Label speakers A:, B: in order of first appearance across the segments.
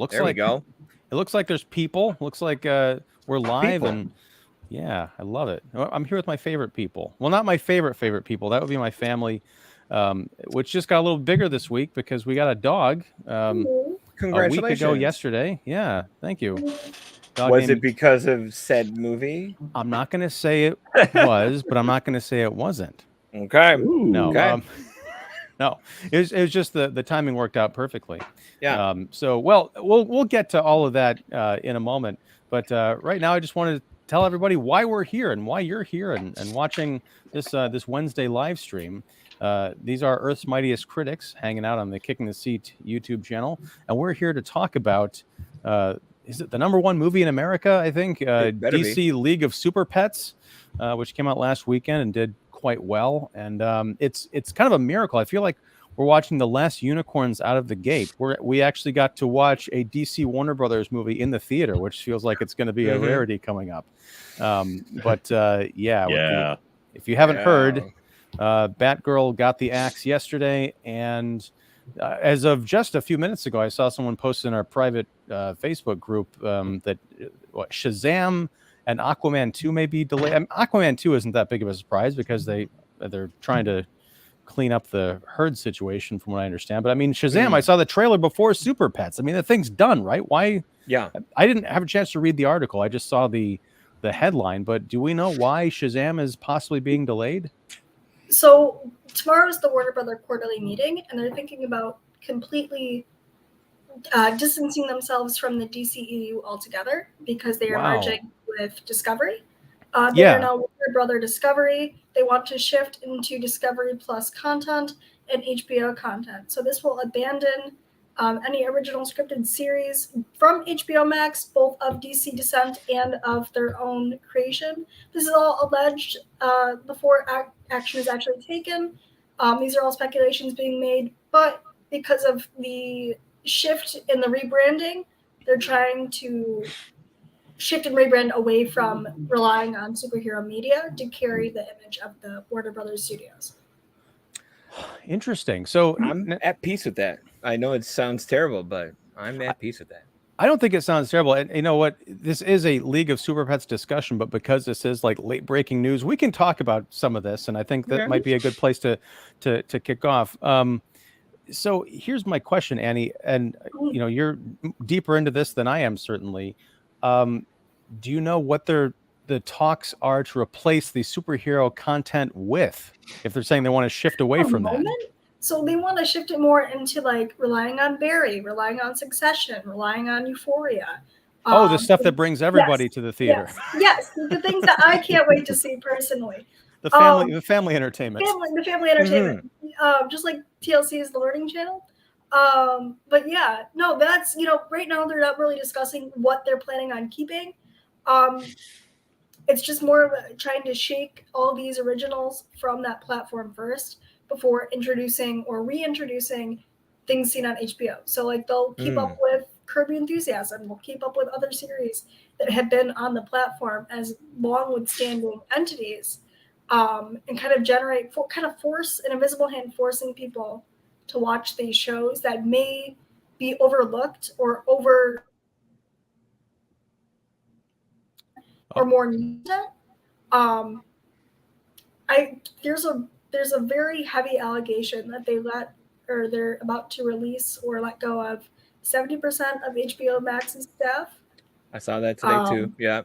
A: There we go.
B: It looks like there's people. Looks like we're live,
A: People.
B: and yeah, I love it. I'm here with my favorite people. Well, not my favorite people. That would be my family, which just got a little bigger this week because we got a dog a week ago
A: Congratulations.
B: yesterday. Yeah, thank you. Dog
A: Was it
B: named.
A: because of said movie?
B: I'm not going to say it was, but I'm not going to say it wasn't.
A: Okay.
B: No.
C: Ooh.
A: Okay.
B: No, it was just the timing worked out perfectly.
A: Yeah.
B: So, well, we'll get to all of that in a moment. But right now, I just wanted to tell everybody why we're here and why you're here and watching this Wednesday live stream. These are Earth's Mightiest Critics hanging out on the Kicking the Seat YouTube channel, and we're here to talk about. Is it the #1 movie in America? I think DC League of Super Pets, which came out last weekend and did quite well, and it's kind of a miracle. I feel like we're watching the last unicorns out of the gate. We actually got to watch a DC Warner Brothers movie in the theater, which feels like it's going to be a rarity coming up. But
C: Yeah.
B: If you haven't heard, Batgirl got the axe yesterday, and as of just a few minutes ago, I saw someone post in our private Facebook group that Shazam and Aquaman 2 may be delayed. I mean, Aquaman 2 isn't that big of a surprise because they're trying to clean up the herd situation, from what I understand. But I mean, Shazam, I saw the trailer before Super Pets. I mean, the thing's done, right? Why?
A: Yeah.
B: I didn't have a chance to read the article. I just saw the headline. But do we know why Shazam is possibly being delayed?
D: So tomorrow is the Warner Brother quarterly meeting, and they're thinking about completely distancing themselves from the DCEU altogether because they are merging with Discovery. They are now Warner Brother Discovery. They want to shift into Discovery Plus content and HBO content. So this will abandon any original scripted series from HBO Max, both of DC Descent and of their own creation. This is all alleged before action is actually taken. These are all speculations being made, but because of the shift in the rebranding, they're trying to shift and rebrand away from relying on superhero media to carry the image of the Warner Brothers studios.
B: Interesting. So
A: I'm at peace with that. I know it sounds terrible, but I'm at peace with that.
B: I don't think it sounds terrible. And you know what? This is a League of Super Pets discussion, but because this is like late breaking news, we can talk about some of this, and I think that might be a good place to kick off. So here's my question, Annie, and you know you're deeper into this than I am, certainly. Do you know what the talks are to replace the superhero content with? If they're saying they want to shift away from that.
D: So they want to shift it more into like relying on Barry, relying on Succession, relying on Euphoria.
B: The stuff that brings everybody to the theater.
D: Yes, the things that I can't wait to see personally.
B: The family entertainment.
D: The family entertainment. Just like TLC is the Learning Channel. But yeah, no, that's, right now they're not really discussing what they're planning on keeping. It's just more of trying to shake all these originals from that platform first before introducing or reintroducing things seen on HBO. So like they'll keep up with Curb Your Enthusiasm, they'll keep up with other series that have been on the platform as long withstanding entities, and kind of force an invisible hand forcing people to watch these shows that may be overlooked or or more needed. There's a very heavy allegation that they're about to release or let go of 70% of HBO Max's staff.
A: I saw that today too. Yeah.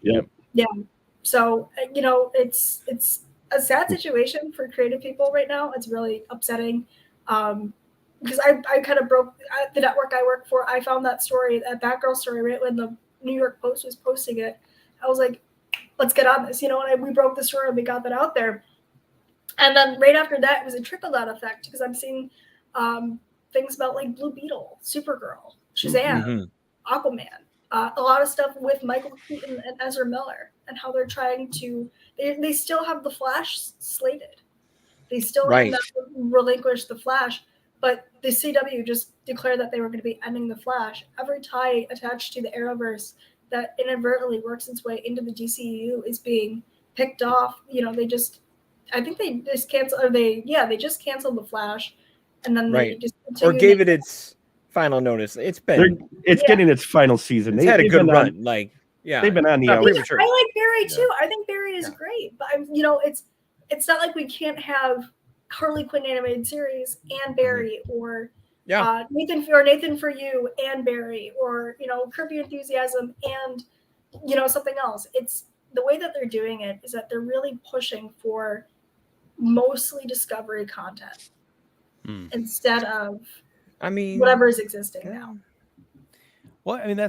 D: So it's a sad situation for creative people right now. It's really upsetting. Because I kind of broke the network I work for. I found that that Batgirl story, right when the New York Post was posting it. I was like, let's get on this, and we broke the story and we got that out there. And then right after that, it was a trickle-down effect because I'm seeing things about like Blue Beetle, Supergirl, Shazam, Aquaman, a lot of stuff with Michael Keaton and Ezra Miller and how they're trying to they still have the Flash slated. They still have not relinquished the Flash, but the CW just declared that they were going to be ending the Flash. Every tie attached to the Arrowverse that inadvertently works its way into the DCU is being picked off. They just canceled the Flash, and then they just
A: or gave it its final notice. It's
C: getting its final season.
A: It's had a good run. Like, yeah,
C: they've been on the
A: out.
D: I like Barry too. I think Barry is great, but it's not like we can't have Harley Quinn animated series and Barry or Nathan for You and Barry or Curb Your Enthusiasm and something else. It's the way that they're doing it is that they're really pushing for mostly discovery content instead of whatever is existing now.
B: Well, I mean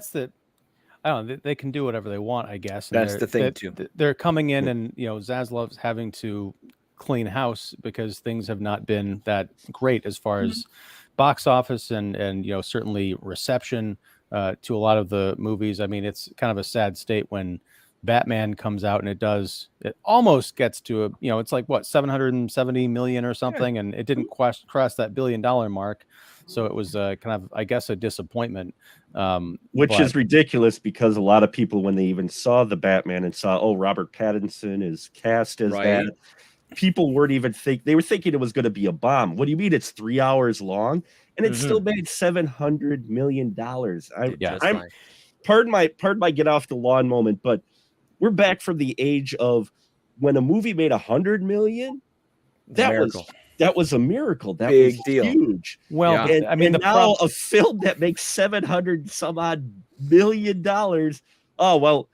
B: I don't know, they can do whatever they want, I guess.
A: And that's the thing too.
B: They're coming in and Zaslav's having to clean house because things have not been that great as far as box office and certainly reception to a lot of the movies. I mean, it's kind of a sad state when Batman comes out and it almost gets to it's like what, 770 million or something, and it didn't cross that $1 billion mark. So it was kind of, I guess, a disappointment.
C: Which is ridiculous because a lot of people, when they even saw the Batman and saw, Robert Pattinson is cast as that, people weren't even they were thinking it was going to be a bomb. What do you mean it's 3 hours long? And it still made $700 million. I'm pardon my get off the lawn moment, but we're back from the age of when a movie made 100 million. That was a miracle. That
A: big
C: was
A: deal.
C: Huge.
B: Well,
C: and now a film that makes $700 some odd million. Oh well,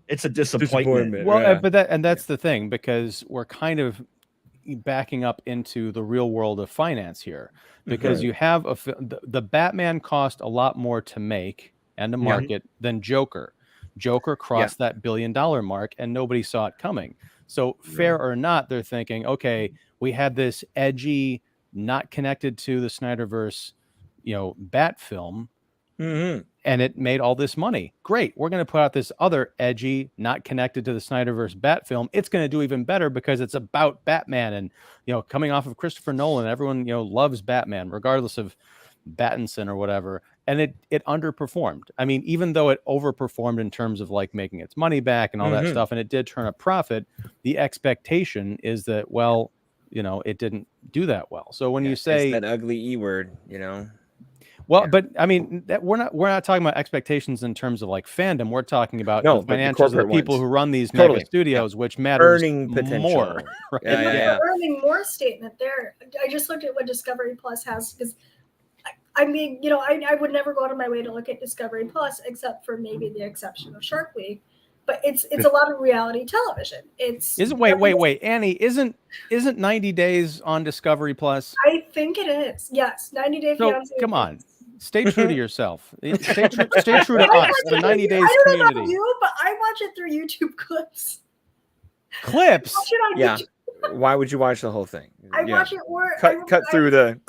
C: it's a disappointment.
B: Well, but that's the thing, because we're kind of backing up into the real world of finance here, because you have the Batman cost a lot more to make and to market than Joker. Joker crossed that $1 billion mark and nobody saw it coming. So fair or not, they're thinking, okay, we had this edgy, not connected to the Snyderverse, Bat film, and it made all this money. Great. We're going to put out this other edgy, not connected to the Snyderverse Bat film. It's going to do even better because it's about Batman and, coming off of Christopher Nolan. Everyone, loves Batman, regardless of Pattinson or whatever. And it underperformed. I mean, even though it overperformed in terms of like making its money back and all that stuff, and it did turn a profit, the expectation is that, it didn't do that well. So when you say
A: that ugly E word,
B: well, but I mean, we're not talking about expectations in terms of like fandom. We're talking about the financials of the people who run these mega studios, which matters
A: earning potential
B: more. Right?
D: The earning more statement there. I just looked at what Discovery Plus has, because I mean, I would never go out of my way to look at Discovery Plus, except for maybe the exception of Shark Week. But it's a lot of reality television. Wait,
B: Annie, isn't 90 Days on Discovery Plus?
D: I think it is. Yes, 90 Day Fiancé.
B: Come on, stay true to yourself. Stay true to us, the 90 Days
D: I don't
B: community.
D: know about you, but I watch it through YouTube clips.
B: Clips?
A: Yeah. Why would you watch the whole thing?
D: I watch it or
A: cut through the.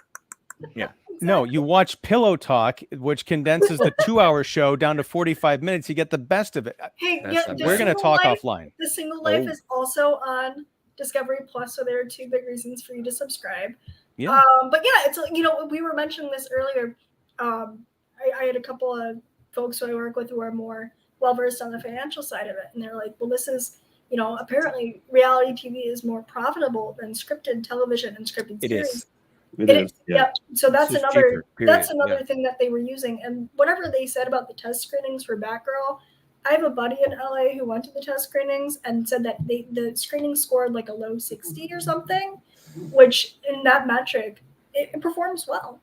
A: Yeah.
B: No, you watch Pillow Talk, which condenses the 2-hour show down to 45 minutes. You get the best of it.
D: Hey,
B: we're going to talk offline.
D: The Single Life is also on Discovery Plus, so there are 2 big reasons for you to subscribe.
B: Yeah.
D: But yeah, it's we were mentioning this earlier. I had a couple of folks who I work with who are more well versed on the financial side of it, and they're like, "Well, this is apparently reality TV is more profitable than scripted television and scripted series."
A: It is.
C: It is.
D: Yeah. So that's another
A: cheaper,
D: thing that they were using. And whatever they said about the test screenings for Batgirl, I have a buddy in LA who went to the test screenings and said that the screening scored like a low 60 or something, which in that metric, it performs well.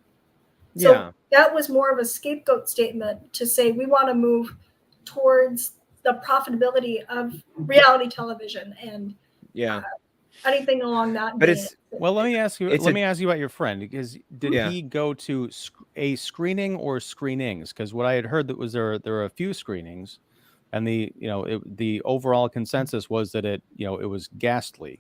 D: So that was more of a scapegoat statement to say we want to move towards the profitability of reality television and anything along that.
A: But it's
B: well. Let me ask you. Let me ask you about your friend, because did he go to a screening or screenings? Because what I had heard that was there were a few screenings, and the overall consensus was that it was ghastly.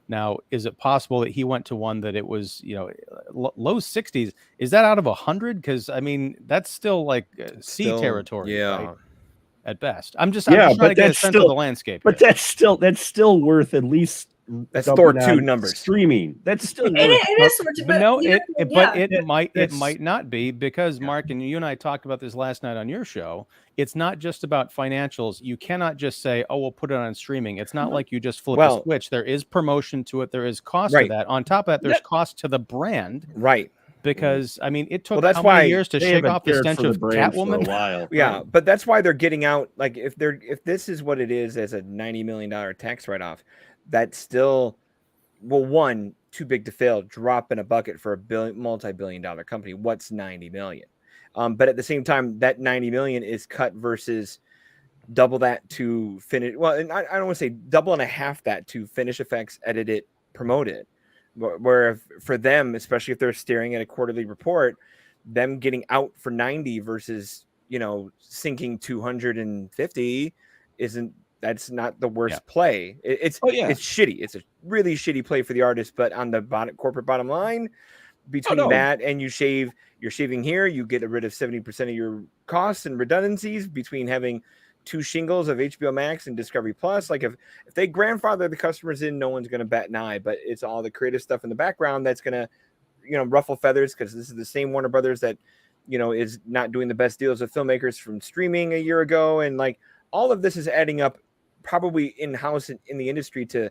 B: Now, is it possible that he went to one that it was low 60s? Is that out of 100? Because I mean, that's still like sea territory. Right? At best. I'm just trying to get a sense of the landscape.
C: But that's still worth at least.
A: That's Thor 2 numbers.
C: Streaming. That's still.
D: It is Thor 2,
B: but no, it might not be, because Mark and you and I talked about this last night on your show. It's not just about financials. You cannot just say, "Oh, we'll put it on streaming." It's not like you just flip a switch. There is promotion to it. There is cost to that. On top of that, there's cost to the brand.
A: Right.
B: because I mean, it took
A: that's
B: how
A: why
B: many years to
C: they
B: shake
C: haven't
B: off the
C: cared
B: stench
C: for the
B: of
C: brand for a
B: Catwoman?
C: while.
A: Yeah, but that's why they're getting out. Like if this is what it is as a $90 million tax write-off, that's still, well, one, too big to fail. Drop in a bucket for a multi-billion-dollar company. What's 90 million? But at the same time, that 90 million is cut versus double that to finish. Well, and I don't want to say double and a half that to finish effects, edit it, promote it. Where for them, especially if they're staring at a quarterly report, them getting out for 90 versus, sinking 250 that's not the worst play. It's shitty. It's a really shitty play for the artist, but on the corporate bottom line, between that and you're shaving here, you get rid of 70% of your costs and redundancies between having 2 shingles of HBO Max and Discovery Plus. Like if they grandfather the customers in, no one's going to bat an eye, but it's all the creative stuff in the background that's going to, ruffle feathers, because this is the same Warner Brothers that, is not doing the best deals with filmmakers from streaming a year ago. And like all of this is adding up probably in-house in the industry to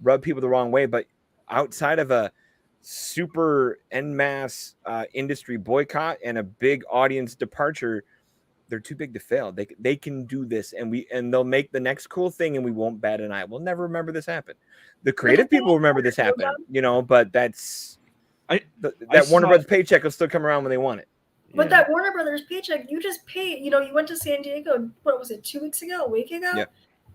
A: rub people the wrong way. But outside of a super en masse industry boycott and a big audience departure, they're too big to fail. They can do this, and they'll make the next cool thing, and we won't bat an eye. We'll never remember this happened. The creative people remember this happened, but that Warner Brothers paycheck will still come around when they want it.
D: But that Warner Brothers paycheck, you just paid. You went to San Diego. What was it? 2 weeks ago? A week ago?
A: Yeah.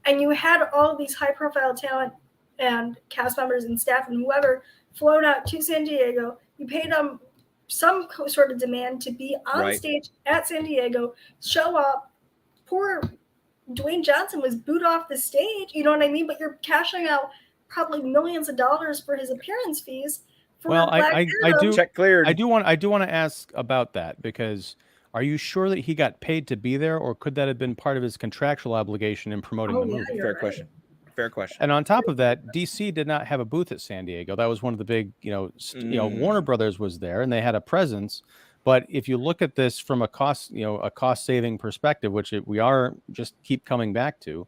D: And you had all of these high-profile talent and cast members and staff and whoever flown out to San Diego. You paid them some sort of demand to be on stage at San Diego, show up. Poor Dwayne Johnson was booed off the stage. You know what I mean? But you're cashing out probably millions of dollars for his appearance fees.
B: Well, I do
A: check cleared.
B: I do want to ask about that, because are you sure that he got paid to be there, or could that have been part of his contractual obligation in promoting the movie?
A: Fair question. And
B: on top of that, DC did not have a booth at San Diego. That was one of the big, Warner Brothers was there and they had a presence. But if you look at this from a cost saving perspective, which we are just keep coming back to,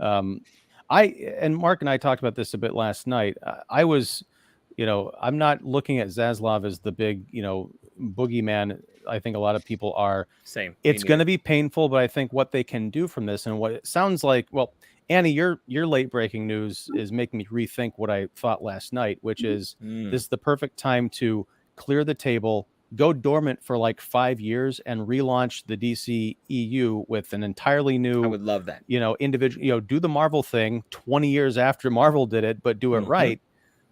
B: and Mark and I talked about this a bit last night. I was, I'm not looking at Zaslav as the big, boogeyman. I think a lot of people are.
A: Same.
B: It's going to be painful, but I think what they can do from this, and what it sounds like, well, Annie, your late breaking news is making me rethink what I thought last night, which is this is the perfect time to clear the table, go dormant for like 5 years, and relaunch the DC EU with an entirely new.
A: I would love that.
B: Individual. Do the Marvel thing 20 years after Marvel did it, but do it right.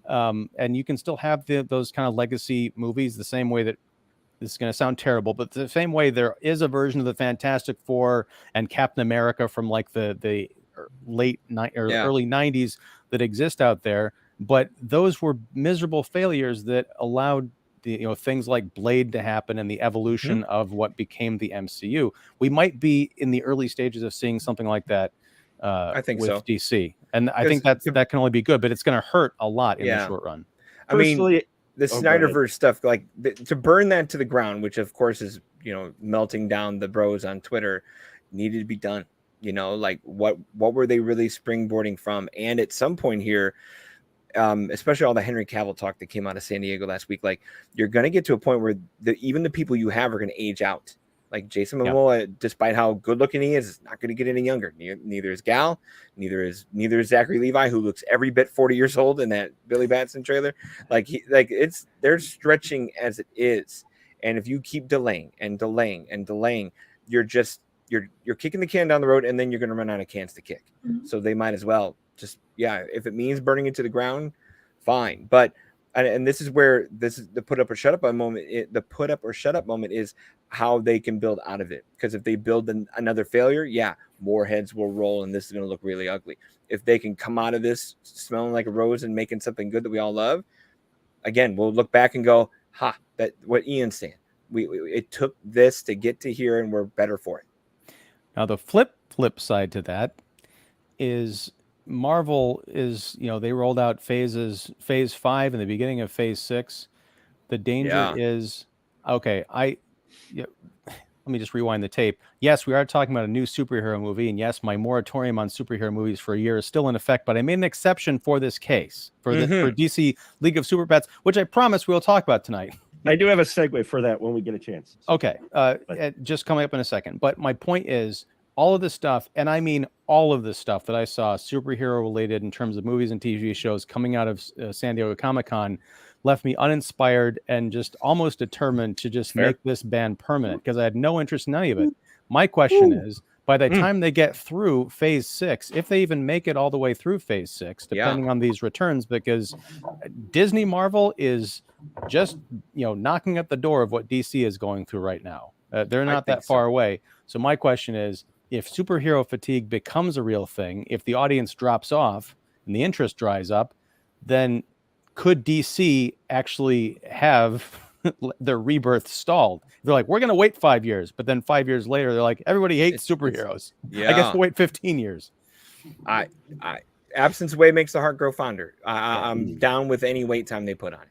B: And you can still have those kind of legacy movies the same way that. This is going to sound terrible, but the same way there is a version of the Fantastic Four and Captain America from like the early 90s that exist out there, but those were miserable failures that allowed the things like Blade to happen and the evolution of what became the MCU. We might be in the early stages of seeing something like that.
A: I think
B: with
A: so.
B: DC, and I think that can only be good, but it's going to hurt a lot in the short run.
A: Personally, the Snyderverse stuff, like to burn that to the ground, which of course is melting down the bros on Twitter, needed to be done. Like what were they really springboarding from? And at some point here, especially all the Henry Cavill talk that came out of San Diego last week, like you're going to get to a point where even the people you have are going to age out. Like Jason Momoa, despite how good looking he is not going to get any younger. Neither is Gal, neither is Zachary Levi, who looks every bit 40 years old in that Billy Batson trailer. They're stretching as it is, and if you keep delaying, you're kicking the can down the road, and then you're going to run out of cans to kick. So they might as well if it means burning it to the ground, fine. But and this is where this is the put up or shut up moment. The put up or shut up moment is how they can build out of it. Because if they build another failure, more heads will roll, and this is going to look really ugly. If they can come out of this smelling like a rose and making something good that we all love, again, we'll look back and go, that what Ian's saying. It took this to get to here, and we're better for it.
B: Now the flip side to that is Marvel is, they rolled out phase 5 and the beginning of phase 6. The danger is, let me just rewind the tape. Yes, we are talking about a new superhero movie, and yes, my moratorium on superhero movies for a year is still in effect, but I made an exception for this case, for DC League of Super Pets, which I promise we'll talk about tonight.
C: I do have a segue for that when we get a chance.
B: Okay, just coming up in a second. But my point is, all of this stuff, and I mean all of this stuff that I saw superhero related in terms of movies and TV shows coming out of San Diego Comic-Con, left me uninspired and just almost determined to just make this ban permanent because I had no interest in any of it. My question is, by the time they get through phase 6, if they even make it all the way through phase 6, depending on these returns, because Disney Marvel is just, knocking at the door of what DC is going through right now. They're not that far away. So my question is, if superhero fatigue becomes a real thing, if the audience drops off and the interest dries up, then could DC actually have their rebirth stalled? They're like, we're going to wait 5 years, but then 5 years later, they're like, everybody hates superheroes. I guess we'll wait 15 years.
A: I absence way makes the heart grow fonder. I'm down with any wait time they put on it.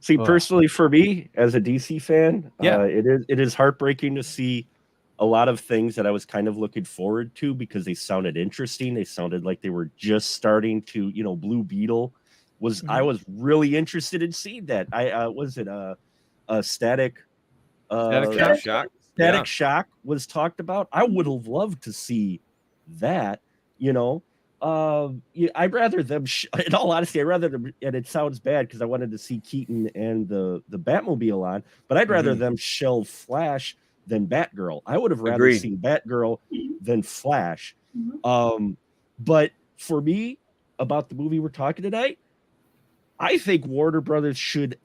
C: See, personally, for me as a DC fan, it is heartbreaking to see a lot of things that I was kind of looking forward to because they sounded interesting. They sounded like they were just starting to, Blue Beetle was. I was really interested in seeing that. A Static
A: Shock.
C: Static Shock was talked about. I would have loved to see that. I'd rather them. In all honesty, I'd rather them. And it sounds bad because I wanted to see Keaton and the Batmobile on, but I'd rather them shelve Flash than Batgirl. I would have rather seen Batgirl than Flash. But for me, about the movie we're talking tonight, I think Warner Brothers should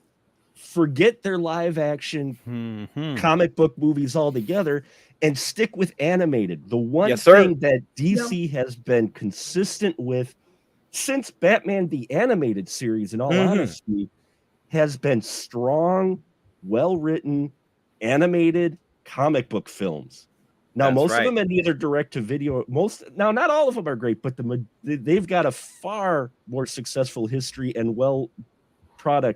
C: forget their live action comic book movies altogether and stick with animated. The one thing that DC has been consistent with since Batman the Animated Series, in all honesty, has been strong, well-written, animated comic book films. Now, most of them are either direct to video. Not all of them are great, but they've got a far more successful history and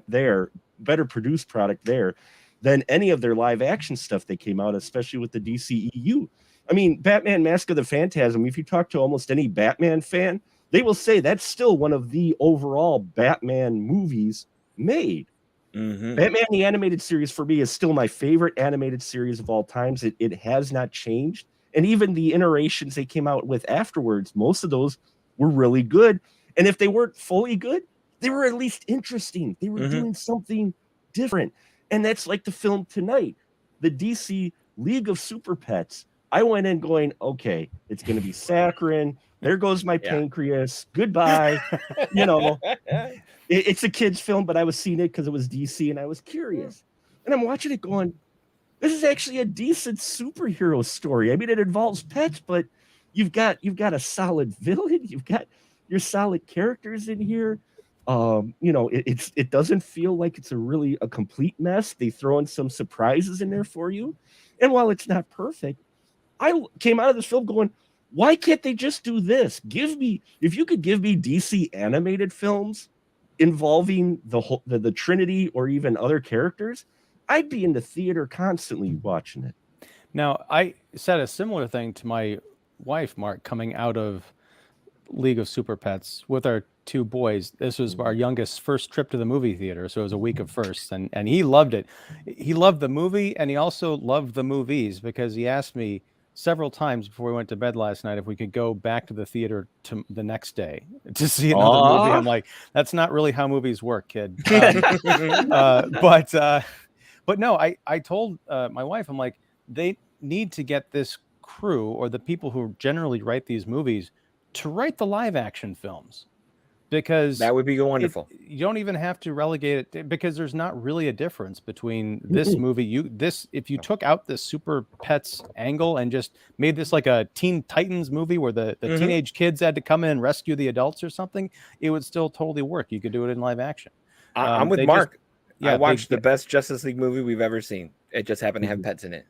C: better produced product there than any of their live action stuff they came out, especially with the DCEU. I mean, Batman Mask of the Phantasm, if you talk to almost any Batman fan, they will say that's still one of the overall Batman movies made. Batman the Animated Series for me is still my favorite animated series of all times. It has not changed. And even the iterations they came out with afterwards, most of those were really good. And if they weren't fully good, they were at least interesting. They were doing something different. And that's like the film tonight, the DC League of Super Pets. I went in going, okay, it's going to be saccharine. There goes my pancreas. Goodbye. It's a kid's film, but I was seeing it because it was DC and I was curious. And I'm watching it going, this is actually a decent superhero story. I mean, it involves pets, but you've got a solid villain. You've got your solid characters in here. It doesn't feel like it's a complete mess. They throw in some surprises in there for you. And while it's not perfect, I came out of this film going, why can't they just do this? If you could give me DC animated films involving the Trinity or even other characters, I'd be in the theater constantly watching it.
B: Now, I said a similar thing to my wife, Mark, coming out of League of Super Pets with our two boys. This was our youngest first trip to the movie theater, so it was a week of firsts, and he loved it. He loved the movie, and he also loved the movies because he asked me several times before we went to bed last night if we could go back to the theater to the next day to see another movie. I'm like, that's not really how movies work, kid. But no, I told my wife, I'm like, they need to get this crew or the people who generally write these movies to write the live action films, because
A: that would be wonderful.
B: You don't even have to relegate it, because there's not really a difference between this movie. If you took out the Super Pets angle and just made this like a Teen Titans movie where the teenage kids had to come in and rescue the adults or something, it would still totally work. You could do it in live action.
A: I'm with Mark. I watched the best Justice League movie we've ever seen. It just happened to have pets in it.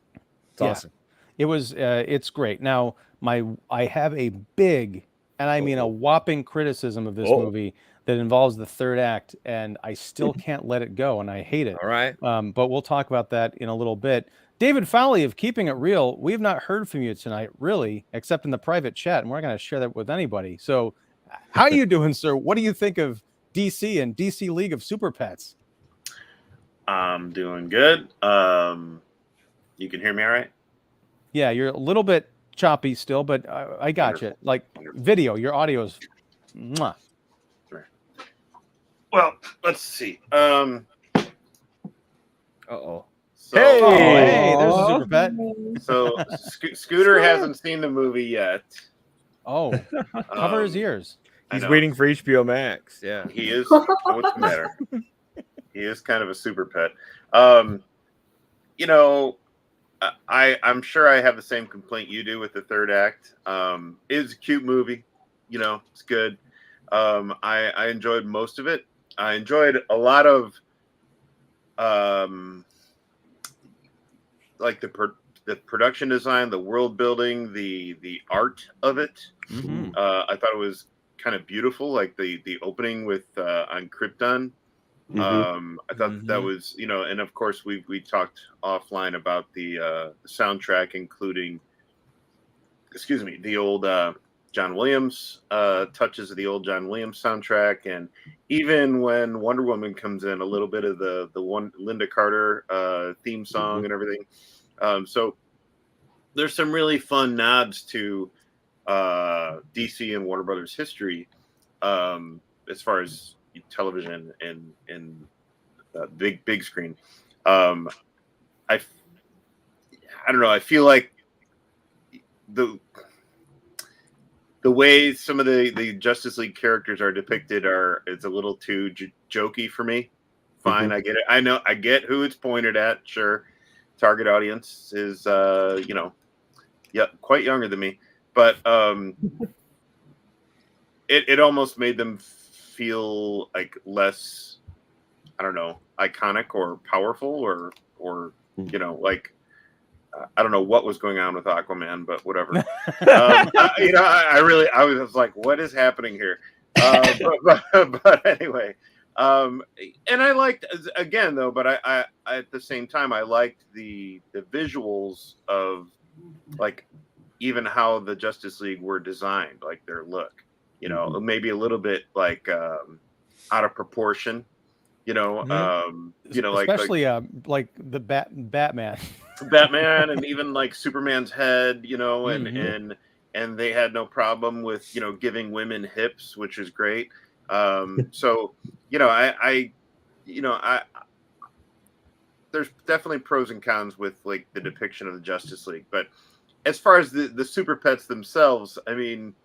A: It's awesome.
B: It was. It's great. Now, I have a big, and I mean a whopping criticism of this movie that involves the third act, and I still can't let it go, and I hate it.
A: All right.
B: But we'll talk about that in a little bit. David Fowley of Keeping It Real, we've not heard from you tonight, really, except in the private chat, and we're not going to share that with anybody. So how are you doing, sir? What do you think of DC and DC League of Super Pets?
E: I'm doing good. You can hear me all right?
B: Yeah, you're a little bit choppy still, but I got you. Like video, your audio's mwah.
E: Well, let's see.
A: Uh-oh.
E: So,
B: Hey, there's a super pet.
E: So Scooter hasn't seen the movie yet.
B: Oh, cover his ears.
A: He's waiting for HBO Max. Yeah.
E: He is. What's the matter? He is kind of a super pet. You know, I'm sure I have the same complaint you do with the third act. It's a cute movie. You know, it's good. I enjoyed most of it. I enjoyed a lot of like the production design, the world building, the art of it.
B: Mm-hmm.
E: I thought it was kind of beautiful, like the opening with on Krypton. I thought that was, you know, and of course we talked offline about the soundtrack, including, excuse me, the old John Williams touches of the old John Williams soundtrack, and even when Wonder Woman comes in, a little bit of the one Linda Carter theme song and everything. So there's some really fun nods to DC and Warner Brothers history as far as television and big screen. I don't know. I feel like the way some of the Justice League characters are depicted it's a little too jokey for me. Fine, I get it. I get who it's pointed at. Sure, target audience is you know, quite younger than me, but it almost made them feel like less, I don't know, iconic or powerful or you know, like I don't know what was going on with Aquaman, but whatever. You know, I was like, what is happening here? But anyway, and I liked, again though, but I at the same time I liked the visuals of like even how the Justice League were designed, like their look, you know, maybe a little bit like out of proportion, you know, you know,
B: especially like the Batman.
E: Batman and even like Superman's head, you know, and they had no problem with, you know, giving women hips, which is great. So, you know, I there's definitely pros and cons with like the depiction of the Justice League, but as far as the super pets themselves, I mean,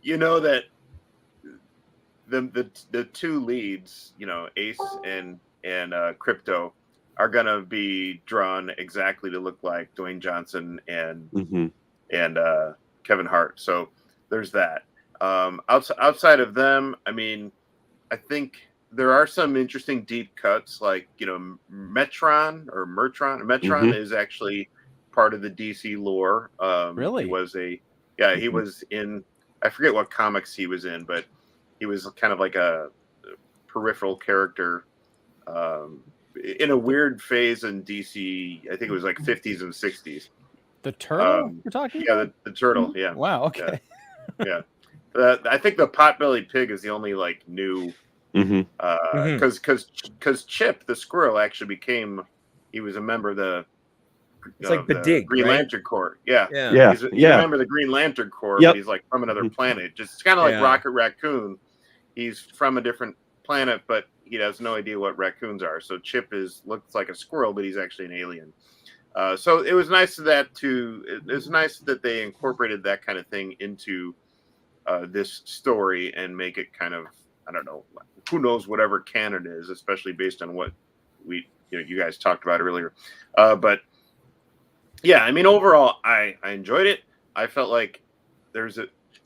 E: you know that the two leads, you know, Ace and Krypto, are gonna be drawn exactly to look like Dwayne Johnson and Kevin Hart. So there's that. Outside of them, I mean, I think there are some interesting deep cuts, like, you know, Metron is actually part of the DC lore.
B: Really?
E: He was he was in, I forget what comics he was in, but he was kind of like a peripheral character in a weird phase in DC. I think it was like 50s and 60s.
B: The turtle you're talking about?
E: The turtle. Yeah.
B: Wow. Okay.
E: Yeah. I think the potbelly pig is the only like new, because Chip the squirrel actually he was a member of the Green Lantern Corps. Yeah. He's a member of the Green Lantern Corps, but he's like from another planet. Just kind of like Rocket Raccoon. He's from a different planet, but he has no idea what raccoons are. So Chip looks like a squirrel, but he's actually an alien. So it was nice that they incorporated that kind of thing into this story and make it kind of, I don't know, who knows whatever canon is, especially based on what you guys talked about earlier. But yeah, I mean, overall, I enjoyed it. I felt like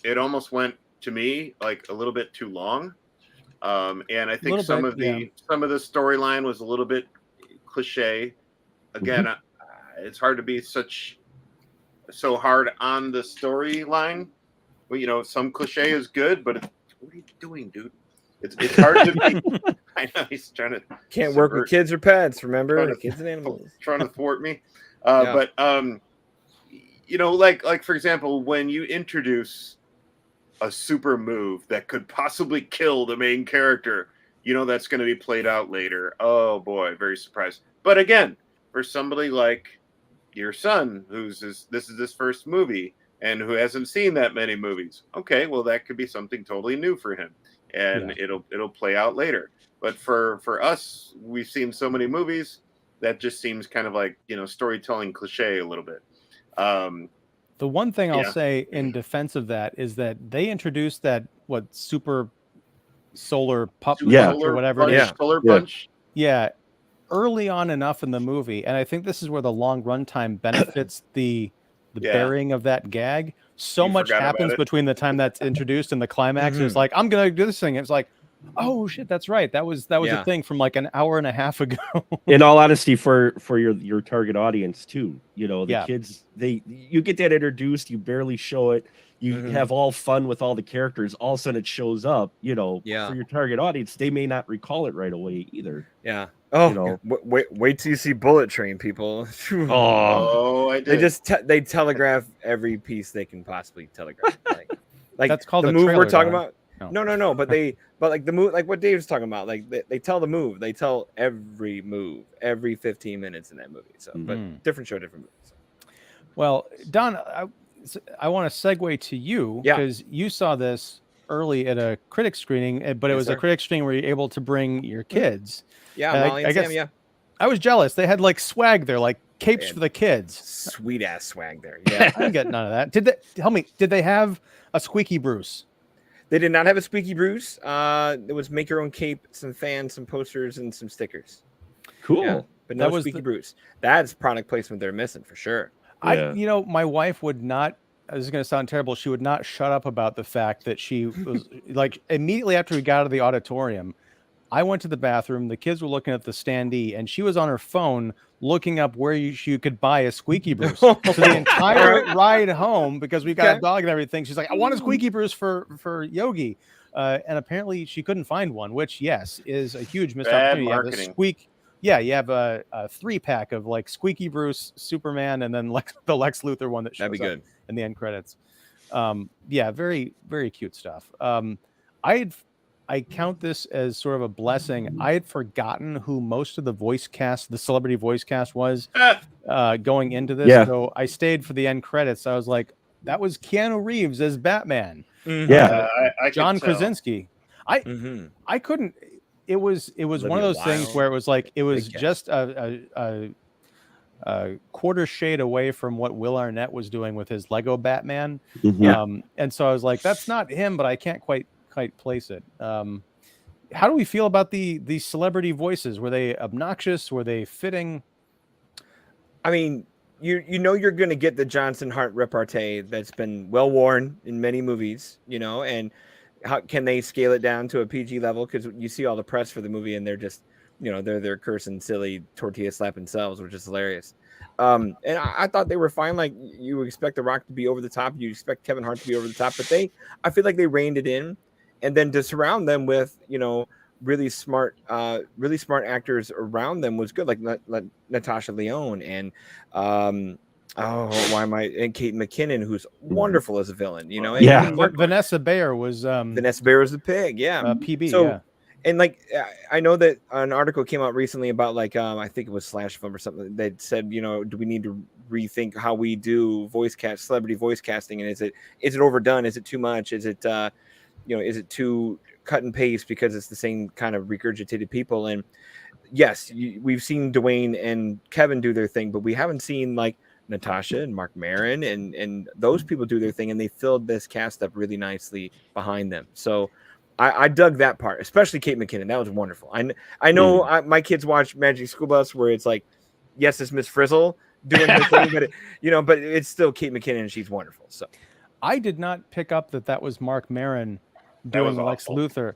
E: it almost went to me like a little bit too long. And I think some of the storyline was a little bit cliche. Again, it's hard to be so hard on the storyline. Well, you know, some cliche is good, but what are you doing, dude? It's hard to be. I know he's trying to
A: can't work with kids or pets. Remember, kids and animals.
E: Trying to thwart me. But you know, like for example, when you introduce a super move that could possibly kill the main character, you know that's going to be played out later. Oh boy, very surprised. But again, for somebody like your son, this is his first movie and who hasn't seen that many movies, okay, well that could be something totally new for him, and it'll play out later. But for us, we've seen so many movies that just seems kind of like, you know, storytelling cliche a little bit.
B: The one thing I'll say in defense of that is that they introduced that super solar pup punch or whatever it is.
E: Solar punch.
B: Yeah, early on enough in the movie, and I think this is where the long runtime benefits the burying of that gag. So much happens between the time that's introduced and the climax. It's like, I'm gonna do this thing. It's like, oh shit, that's right. That was a thing from like an hour and a half ago.
C: In all honesty, for your target audience too, you know, the kids, you get that introduced, you barely show it, you have all fun with all the characters, all of a sudden it shows up, you know, for your target audience, they may not recall it right away either.
A: Yeah. Oh, you know, wait till you see Bullet Train, people.
E: I did.
A: They telegraph every piece they can possibly telegraph. Like
B: that's called
A: the
B: move
A: we're talking
B: about.
A: No. But like the move, like what Dave's talking about, like they tell the move, they tell every move every 15 minutes in that movie. So, but different show, different movie. So.
B: Well, Don, I want to segue to you because you saw this early at a critic screening, but it was a critic screening where you're able to bring your kids.
A: Yeah, Molly and Sam,
B: I was jealous. They had like swag there, like capes for the kids.
A: Sweet ass swag there. Yeah,
B: I didn't get none of that. Tell me, did they have a Squeaky Bruce?
A: They did not have a Squeaky Bruce. It was make your own cape, some fans, some posters, and some stickers.
C: Cool.
A: Yeah, but no Squeaky Bruce. That's product placement they're missing for sure.
B: You know, my wife would not. This is going to sound terrible. She would not shut up about the fact that she was like immediately after we got out of the auditorium. I went to the bathroom. The kids were looking at the standee, and she was on her phone looking up where you could buy a Squeaky Bruce. So the entire ride home, because we got a dog and everything, she's like, "I want a Squeaky Bruce for Yogi," and apparently she couldn't find one, which is a huge missed opportunity. You have a 3-pack of like Squeaky Bruce, Superman, and then the Lex Luthor one that shows
A: That'd be good
B: in the end credits. Very, very cute stuff. I count this as sort of a blessing. I had forgotten who most of the celebrity voice cast was going into this.
C: Yeah.
B: So I stayed for the end credits. I was like, that was Keanu Reeves as Batman.
C: Yeah.
B: John Krasinski. I couldn't. It was one of those things where it was like, it was just a quarter shade away from what Will Arnett was doing with his Lego Batman. And so I was like, that's not him, but I can't quite place it. How do we feel about the celebrity voices? Were they obnoxious? Were they fitting?
A: I mean, you know you're going to get the Johnson Hart repartee that's been well worn in many movies, you know, and how can they scale it down to a PG level? Because you see all the press for the movie and they're just, you know, they're cursing silly tortilla slapping selves, which is hilarious. And I thought they were fine. Like you would expect The Rock to be over the top, you expect Kevin Hart to be over the top, but I feel like they reined it in. And then to surround them with, you know, really smart actors around them was good, like Natasha Lyonne and and Kate McKinnon, who's wonderful as a villain, you know. And
B: Vanessa Bayer was
A: the pig,
B: PB.
A: So, and like I know that an article came out recently about like I think it was Slash Film or something that said, you know, do we need to rethink how we do celebrity voice casting, and is it overdone? Is it too much? Is it is it too cut and paste because it's the same kind of regurgitated people? And yes, we've seen Dwayne and Kevin do their thing, but we haven't seen like Natasha and Mark Maron and those people do their thing, and they filled this cast up really nicely behind them. So I dug that part, especially Kate McKinnon. That was wonderful. I know my kids watch Magic School Bus where it's like, yes, it's Miss Frizzle doing her thing, but but it's still Kate McKinnon and she's wonderful. So
B: I did not pick up that was Mark Maron doing Lex Luthor.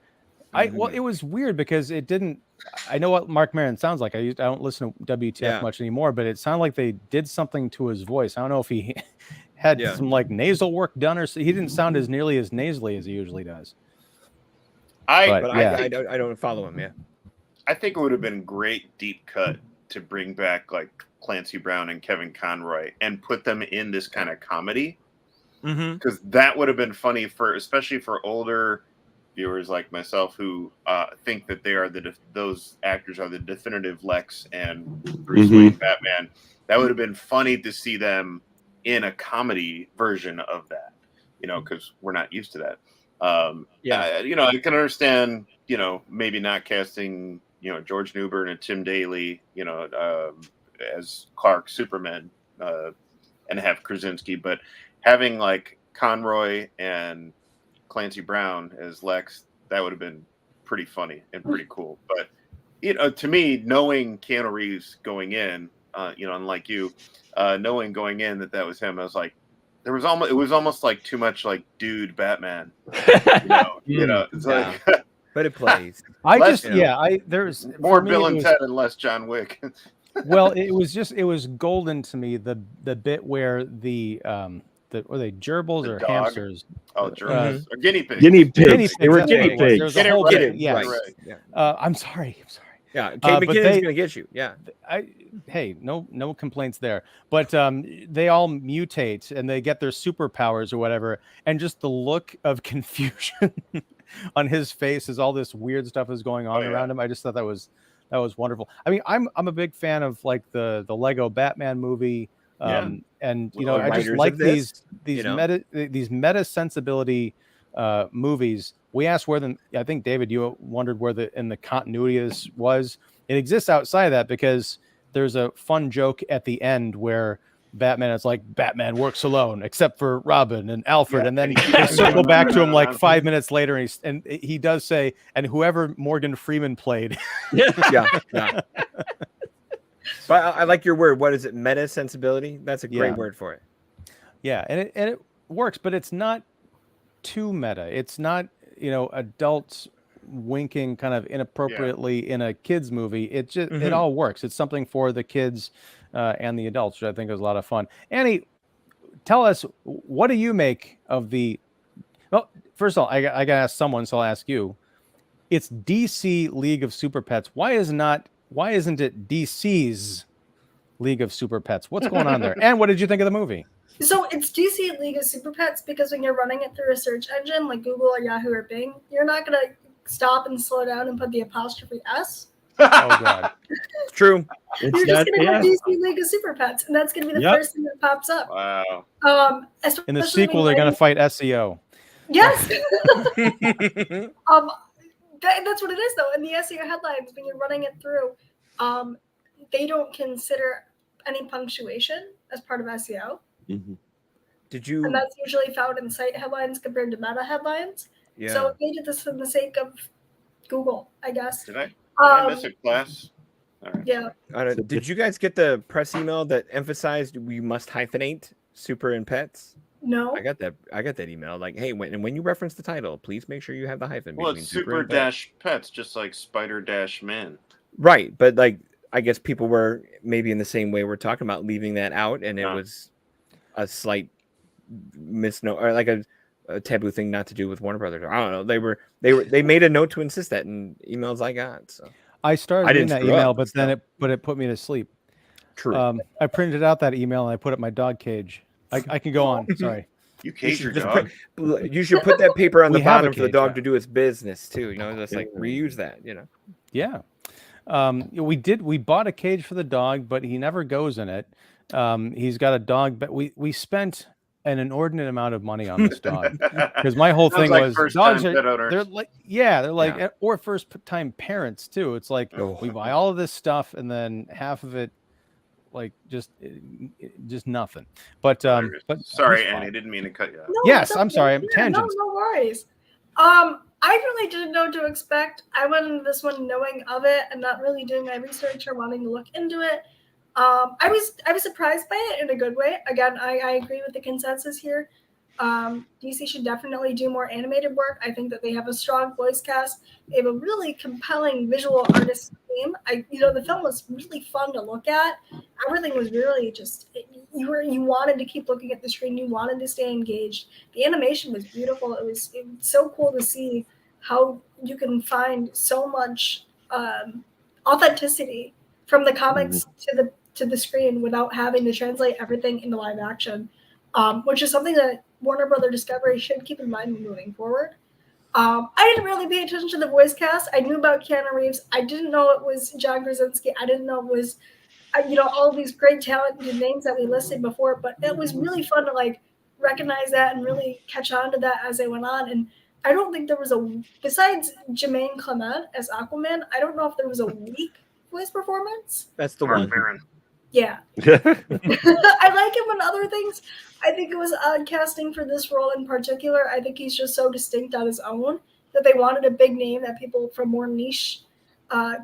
B: It was weird because it didn't. I know what Mark Maron sounds like. I don't listen to WTF much anymore, but it sounded like they did something to his voice. I don't know if he had some like nasal work done or so. He didn't sound as nearly as nasally as he usually does.
A: I don't follow him. Yeah,
E: I think it would have been great deep cut to bring back like Clancy Brown and Kevin Conroy and put them in this kind of comedy. Because that would have been funny especially for older viewers like myself who think that they are those actors are the definitive Lex and Bruce Wayne Batman. That would have been funny to see them in a comedy version of that, because we're not used to that. I can understand, maybe not casting, George Newbern and Tim Daly, as Clark Superman, and have Krasinski, but having like Conroy and Clancy Brown as Lex, that would have been pretty funny and pretty cool. But to me, knowing Keanu Reeves going in, unlike you, knowing going in that was him, I was like, it was almost like too much like dude Batman. It's like,
A: but it plays.
B: There's
E: more Bill and Ted and less John Wick.
B: Well, it was golden to me, the bit where were they gerbils or hamsters?
E: Oh, gerbils or guiney pigs.
C: Guinea pigs. They were guinea pigs.
B: There's a whole bit. Yes.
E: Right.
B: Yeah. I'm sorry.
A: Yeah, Kate McKinnon's gonna get you. Yeah.
B: No complaints there. But they all mutate and they get their superpowers or whatever, and just the look of confusion on his face as all this weird stuff is going on around him. I just thought that was wonderful. I mean, I'm a big fan of like the Lego Batman movie. And I just like these meta sensibility movies. We asked I think David, you wondered where in the continuity of this was. It exists outside of that because there's a fun joke at the end where Batman is like, Batman works alone except for Robin and Alfred, and then they circle back to him like 5 minutes later, and he does say, and whoever Morgan Freeman played.
A: yeah. But I like your word. What is it? Meta sensibility. That's a great word for it.
B: Yeah, and it works, but it's not too meta. It's not adults winking kind of inappropriately in a kids movie. It just it all works. It's something for the kids and the adults, which I think is a lot of fun. Annie, tell us, what do you make of the? Well, first of all, I gotta ask someone, so I'll ask you. It's DC League of Super Pets. Why isn't it DC's League of Super Pets? What's going on there? And what did you think of the movie?
D: So it's DC League of Super Pets because when you're running it through a search engine like Google or Yahoo or Bing, you're not going to stop and slow down and put the apostrophe S.
B: Oh, God.
A: It's true.
D: You're just going to go DC League of Super Pets, and that's going to be the first thing that pops up.
E: Wow.
B: In the sequel, they're going to fight SEO.
D: Yes. That's what it is, though. In the SEO headlines, when you're running it through, they don't consider any punctuation as part of SEO.
A: Did you?
D: And that's usually found in site headlines compared to meta headlines.
A: Yeah.
D: So they did this for the sake of Google, I guess.
E: Did I miss a class? All right.
D: Yeah.
A: Did you guys get the press email that emphasized we must hyphenate super and pets?
D: No.
A: I got that email. Like, hey, when you reference the title, please make sure you have the hyphen.
E: Well, it's super dash pets, just like spider dash man.
A: Right, but like, I guess people were maybe in the same way we're talking about leaving that out, and it was a slight misnomer, or like a taboo thing not to do with Warner Brothers. I don't know. They made a note to insist that in emails I got. So
B: I started reading that email, but then it put me to sleep.
A: True.
B: I printed out that email and I put it in my dog cage. I can go on. Sorry.
E: You cage your dog.
A: You should put that paper on the bottom for the dog to do its business too. Just like reuse that.
B: Yeah. We bought a cage for the dog, but he never goes in it. He's got a dog, but we spent an inordinate amount of money on this dog because my whole thing was dogs they're like or first time parents too. It's like we buy all of this stuff and then half of it like just nothing. But
E: sorry, Annie, I didn't mean to cut you off.
B: No, yes, I'm sorry. I'm tangents.
D: No worries. I really didn't know what to expect. I went into this one knowing of it and not really doing my research or wanting to look into it. I was surprised by it in a good way. Again, I agree with the consensus here. DC should definitely do more animated work. I think that they have a strong voice cast. They have a really compelling visual artist team. The film was really fun to look at. Everything was really just you wanted to keep looking at the screen. You wanted to stay engaged. The animation was beautiful. It was so cool to see how you can find so much authenticity from the comics to the screen without having to translate everything into live action, which is something that Warner Brother Discovery should keep in mind moving forward. I didn't really pay attention to the voice cast. I knew about Keanu Reeves. I didn't know it was John Krasinski. I didn't know it was, all these great talented names that we listed before. But it was really fun to like recognize that and really catch on to that as they went on. And I don't think there was besides Jermaine Clement as Aquaman, I don't know if there was a weak voice performance.
A: That's the
E: Mark
A: one.
E: Maron.
D: Yeah. I like him in other things. I think it was odd casting for this role in particular. I think he's just so distinct on his own that they wanted a big name that people from more niche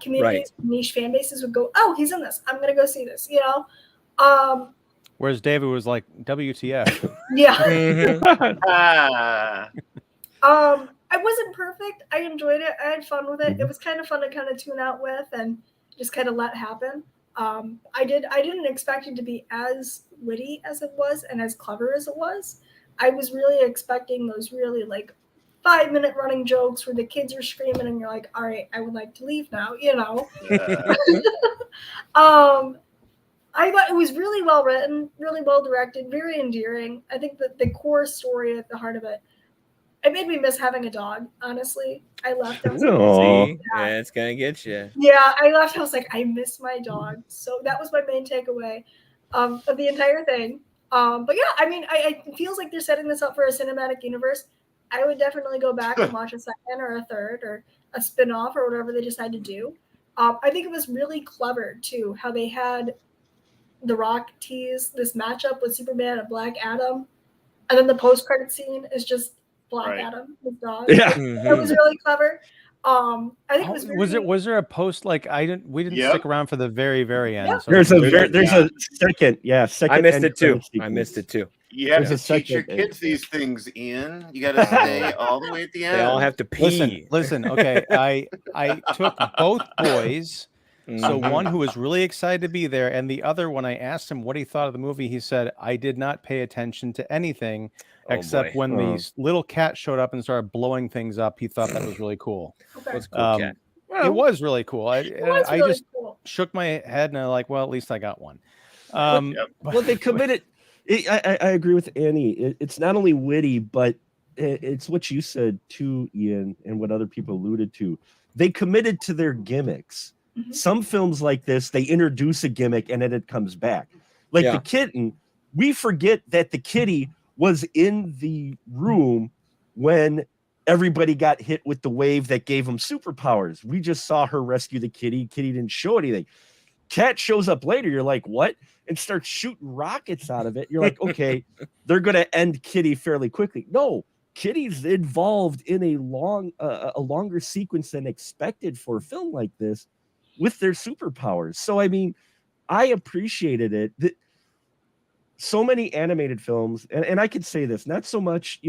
D: communities, niche fan bases would go, oh, he's in this. I'm going to go see this,
B: Whereas David was like, WTF.
D: Yeah. I wasn't perfect. I enjoyed it. I had fun with it. It was kind of fun to kind of tune out with and just kind of let happen. I didn't expect it to be as witty as it was and as clever as it was. I was really expecting those really like 5-minute running jokes where the kids are screaming and you're like, all right, I would like to leave now,
E: Yeah.
D: I thought it was really well written, really well directed, very endearing. I think that the core story at the heart of it made me miss having a dog, honestly. I left. I was
A: See? Yeah, it's going to get you.
D: Yeah, I left. I was like, I miss my dog. So that was my main takeaway of the entire thing. But yeah, I mean, it feels like they're setting this up for a cinematic universe. I would definitely go back and watch a second or a third or a spin-off or whatever they decide to do. I think it was really clever, too, how they had The Rock tease this matchup with Superman and Black Adam. And then the post-credit scene is just Black Adam, his dog.
C: Yeah.
D: It was really clever. I think it was.
B: Was there a post like we didn't stick around for the very, very end.
D: Yep.
B: So
C: There's a second.
A: I missed it too.
E: You have to teach your kids these things, Ian. You got to stay all the way at the end.
A: They all have to pee.
B: Listen. Okay, I took both boys. So one who was really excited to be there, and the other, when I asked him what he thought of the movie, he said, I did not pay attention to anything except when the little cat showed up and started blowing things up. He thought that was really cool.
D: Okay.
A: What's cool, cat?
B: Well, it was really cool. I just
D: cool.
B: shook my head and I'm like, well, at least I got one.
C: Well, they committed. I agree with Annie. It's not only witty, but it's what you said too, Ian, and what other people alluded to. They committed to their gimmicks. Mm-hmm. Some films like this, they introduce a gimmick and then it comes back. Like the kitten, we forget that the kitty was in the room when everybody got hit with the wave that gave them superpowers. We just saw her rescue the kitty. Kitty didn't show anything. Cat shows up later. You're like, what? And starts shooting rockets out of it. You're like, okay, they're going to end Kitty fairly quickly. No, Kitty's involved in a longer sequence than expected for a film like this with their superpowers. So, I mean, I appreciated it. So many animated films, and I could say this, not so much,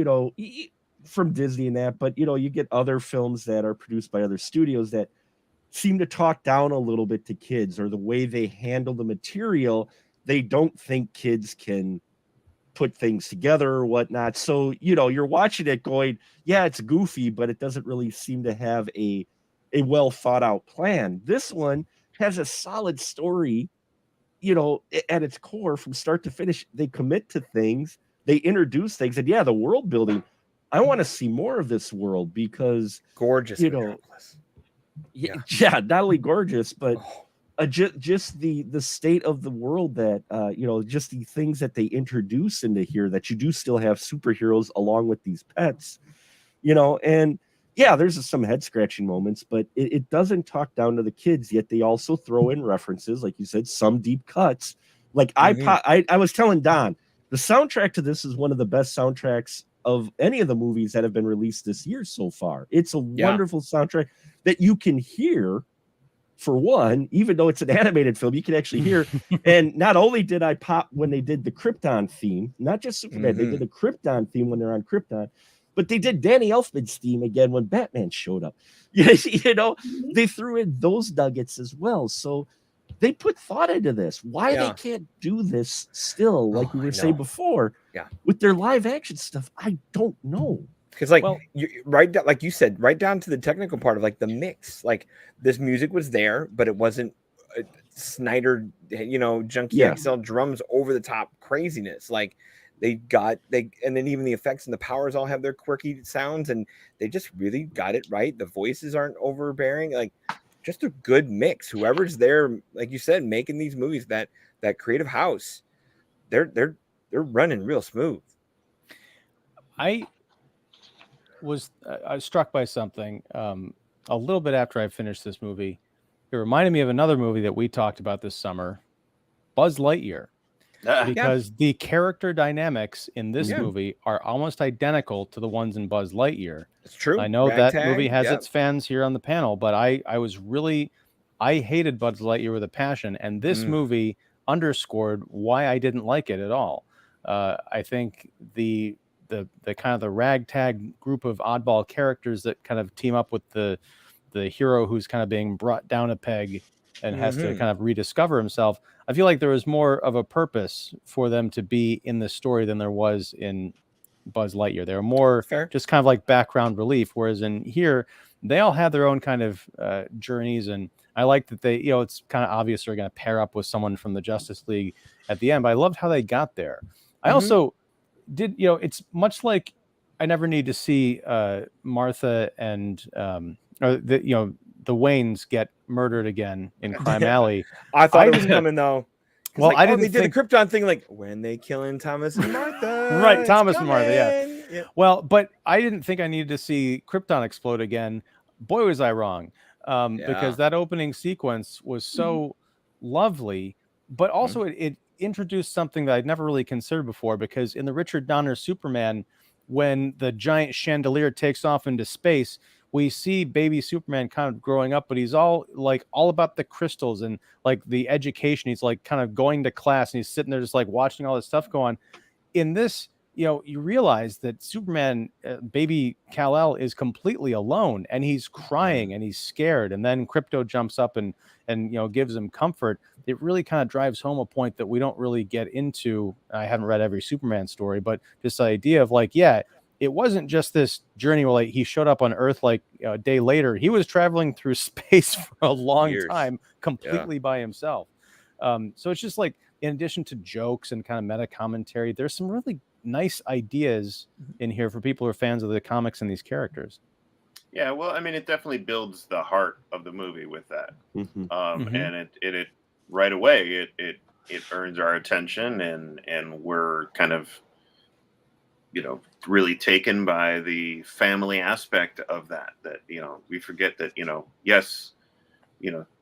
C: from Disney and that, but, you get other films that are produced by other studios that seem to talk down a little bit to kids, or the way they handle the material. They don't think kids can put things together or whatnot. So, you're watching it going, yeah, it's goofy, but it doesn't really seem to have a well thought out plan. This one has a solid story, at its core from start to finish. They commit to things, they introduce things, and the world building. I want to see more of this world because
A: gorgeous,
C: not only gorgeous, but just the state of the world that just the things that they introduce into here, that you do still have superheroes along with these pets, and there's some head scratching moments, but it doesn't talk down to the kids, yet they also throw in references, like you said, some deep cuts. Like I was telling Don, the soundtrack to this is one of the best soundtracks of any of the movies that have been released this year so far. It's a wonderful soundtrack that you can hear. For one, even though it's an animated film, you can actually hear. And not only did I pop when they did the Krypton theme, not just Superman, they did a Krypton theme when they're on Krypton, but they did Danny Elfman's theme again when Batman showed up. They threw in those nuggets as well. So they put thought into this. Why they can't do this still, like we were saying before, with their live action stuff, I don't know.
A: Because like you said, right down to the technical part of like the mix, like this music was there, but it wasn't Snyder, Junkie XL drums over the top craziness. Like and then even the effects and the powers all have their quirky sounds, and they just really got it right. The voices aren't overbearing, like just a good mix. Whoever's there, like you said, making these movies, that creative house, they're running real smooth.
B: I was struck by something a little bit after I finished this movie. It reminded me of another movie that we talked about this summer, Buzz Lightyear, because the character dynamics in this movie are almost identical to the ones in Buzz Lightyear.
A: It's true.
B: I know that movie has its fans here on the panel, but I hated Buzz Lightyear with a passion, and this movie underscored why I didn't like it at all. I think the kind of the ragtag group of oddball characters that kind of team up with the hero who's kind of being brought down a peg and has to kind of rediscover himself. I feel like there was more of a purpose for them to be in the story than there was in Buzz Lightyear. They were more just kind of like background relief, whereas in here they all have their own kind of journeys, and I like that they, it's kind of obvious they're going to pair up with someone from the Justice League at the end, but I loved how they got there. I also did, it's much like I never need to see Martha and or the Waynes get murdered again in Crime Alley.
A: I thought it was coming though.
B: Well,
A: like,
B: I didn't
A: they did
B: think
A: the Krypton thing, like when they killing Thomas and Martha.
B: Right, Thomas and Martha, yeah. Well, but I didn't think I needed to see Krypton explode again. Boy, was I wrong. Because that opening sequence was so lovely, but also it introduced something that I'd never really considered before, because in the Richard Donner Superman, when the giant chandelier takes off into space, we see baby Superman kind of growing up, but he's all about the crystals and like the education. He's like kind of going to class and he's sitting there just like watching all this stuff go on. In this, you realize that Superman, baby Kal-El, is completely alone and he's crying and he's scared. And then Krypto jumps up and gives him comfort. It really kind of drives home a point that we don't really get into. I haven't read every Superman story, but this idea of it wasn't just this journey where he showed up on Earth a day later. He was traveling through space for a long time, completely by himself. So it's just in addition to jokes and kind of meta commentary, there's some really nice ideas in here for people who are fans of the comics and these characters.
E: Yeah, well, I mean, it definitely builds the heart of the movie with that, and it right away it earns our attention, and we're kind of really taken by the family aspect of that. That we forget that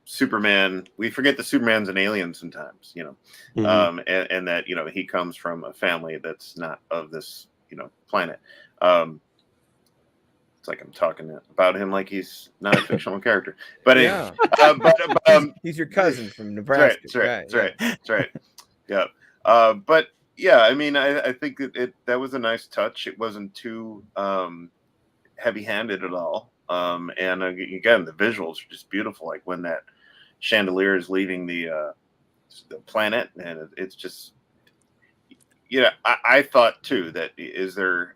E: Superman, we forget that Superman's an alien sometimes, and that, he comes from a family that's not of this, planet. It's like I'm talking about him like he's not a fictional character, but
A: he's your cousin from Nebraska.
E: That's right. Yeah. But yeah, I mean, I think that was a nice touch. It wasn't too heavy-handed at all. And again, the visuals are just beautiful. Like when that chandelier is leaving the planet, and it's just, I thought too that is there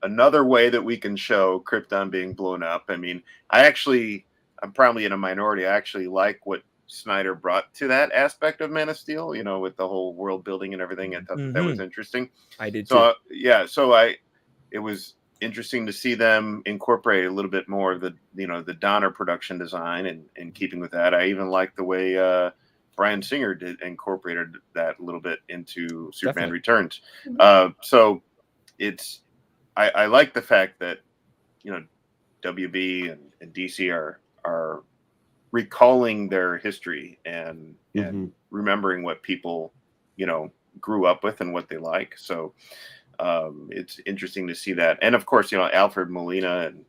E: another way that we can show Krypton being blown up? I mean, I'm probably in a minority. I actually like what Snyder brought to that aspect of Man of Steel, with the whole world building and everything. I thought that was interesting.
A: I did
E: too. It was interesting to see them incorporate a little bit more of the Donner production design and keeping with that. I even liked the way Bryan Singer incorporated that a little bit into Superman Returns. So I like the fact that WB and DC are recalling their history and remembering what people grew up with and what they like. So it's interesting to see that. And of course, Alfred Molina and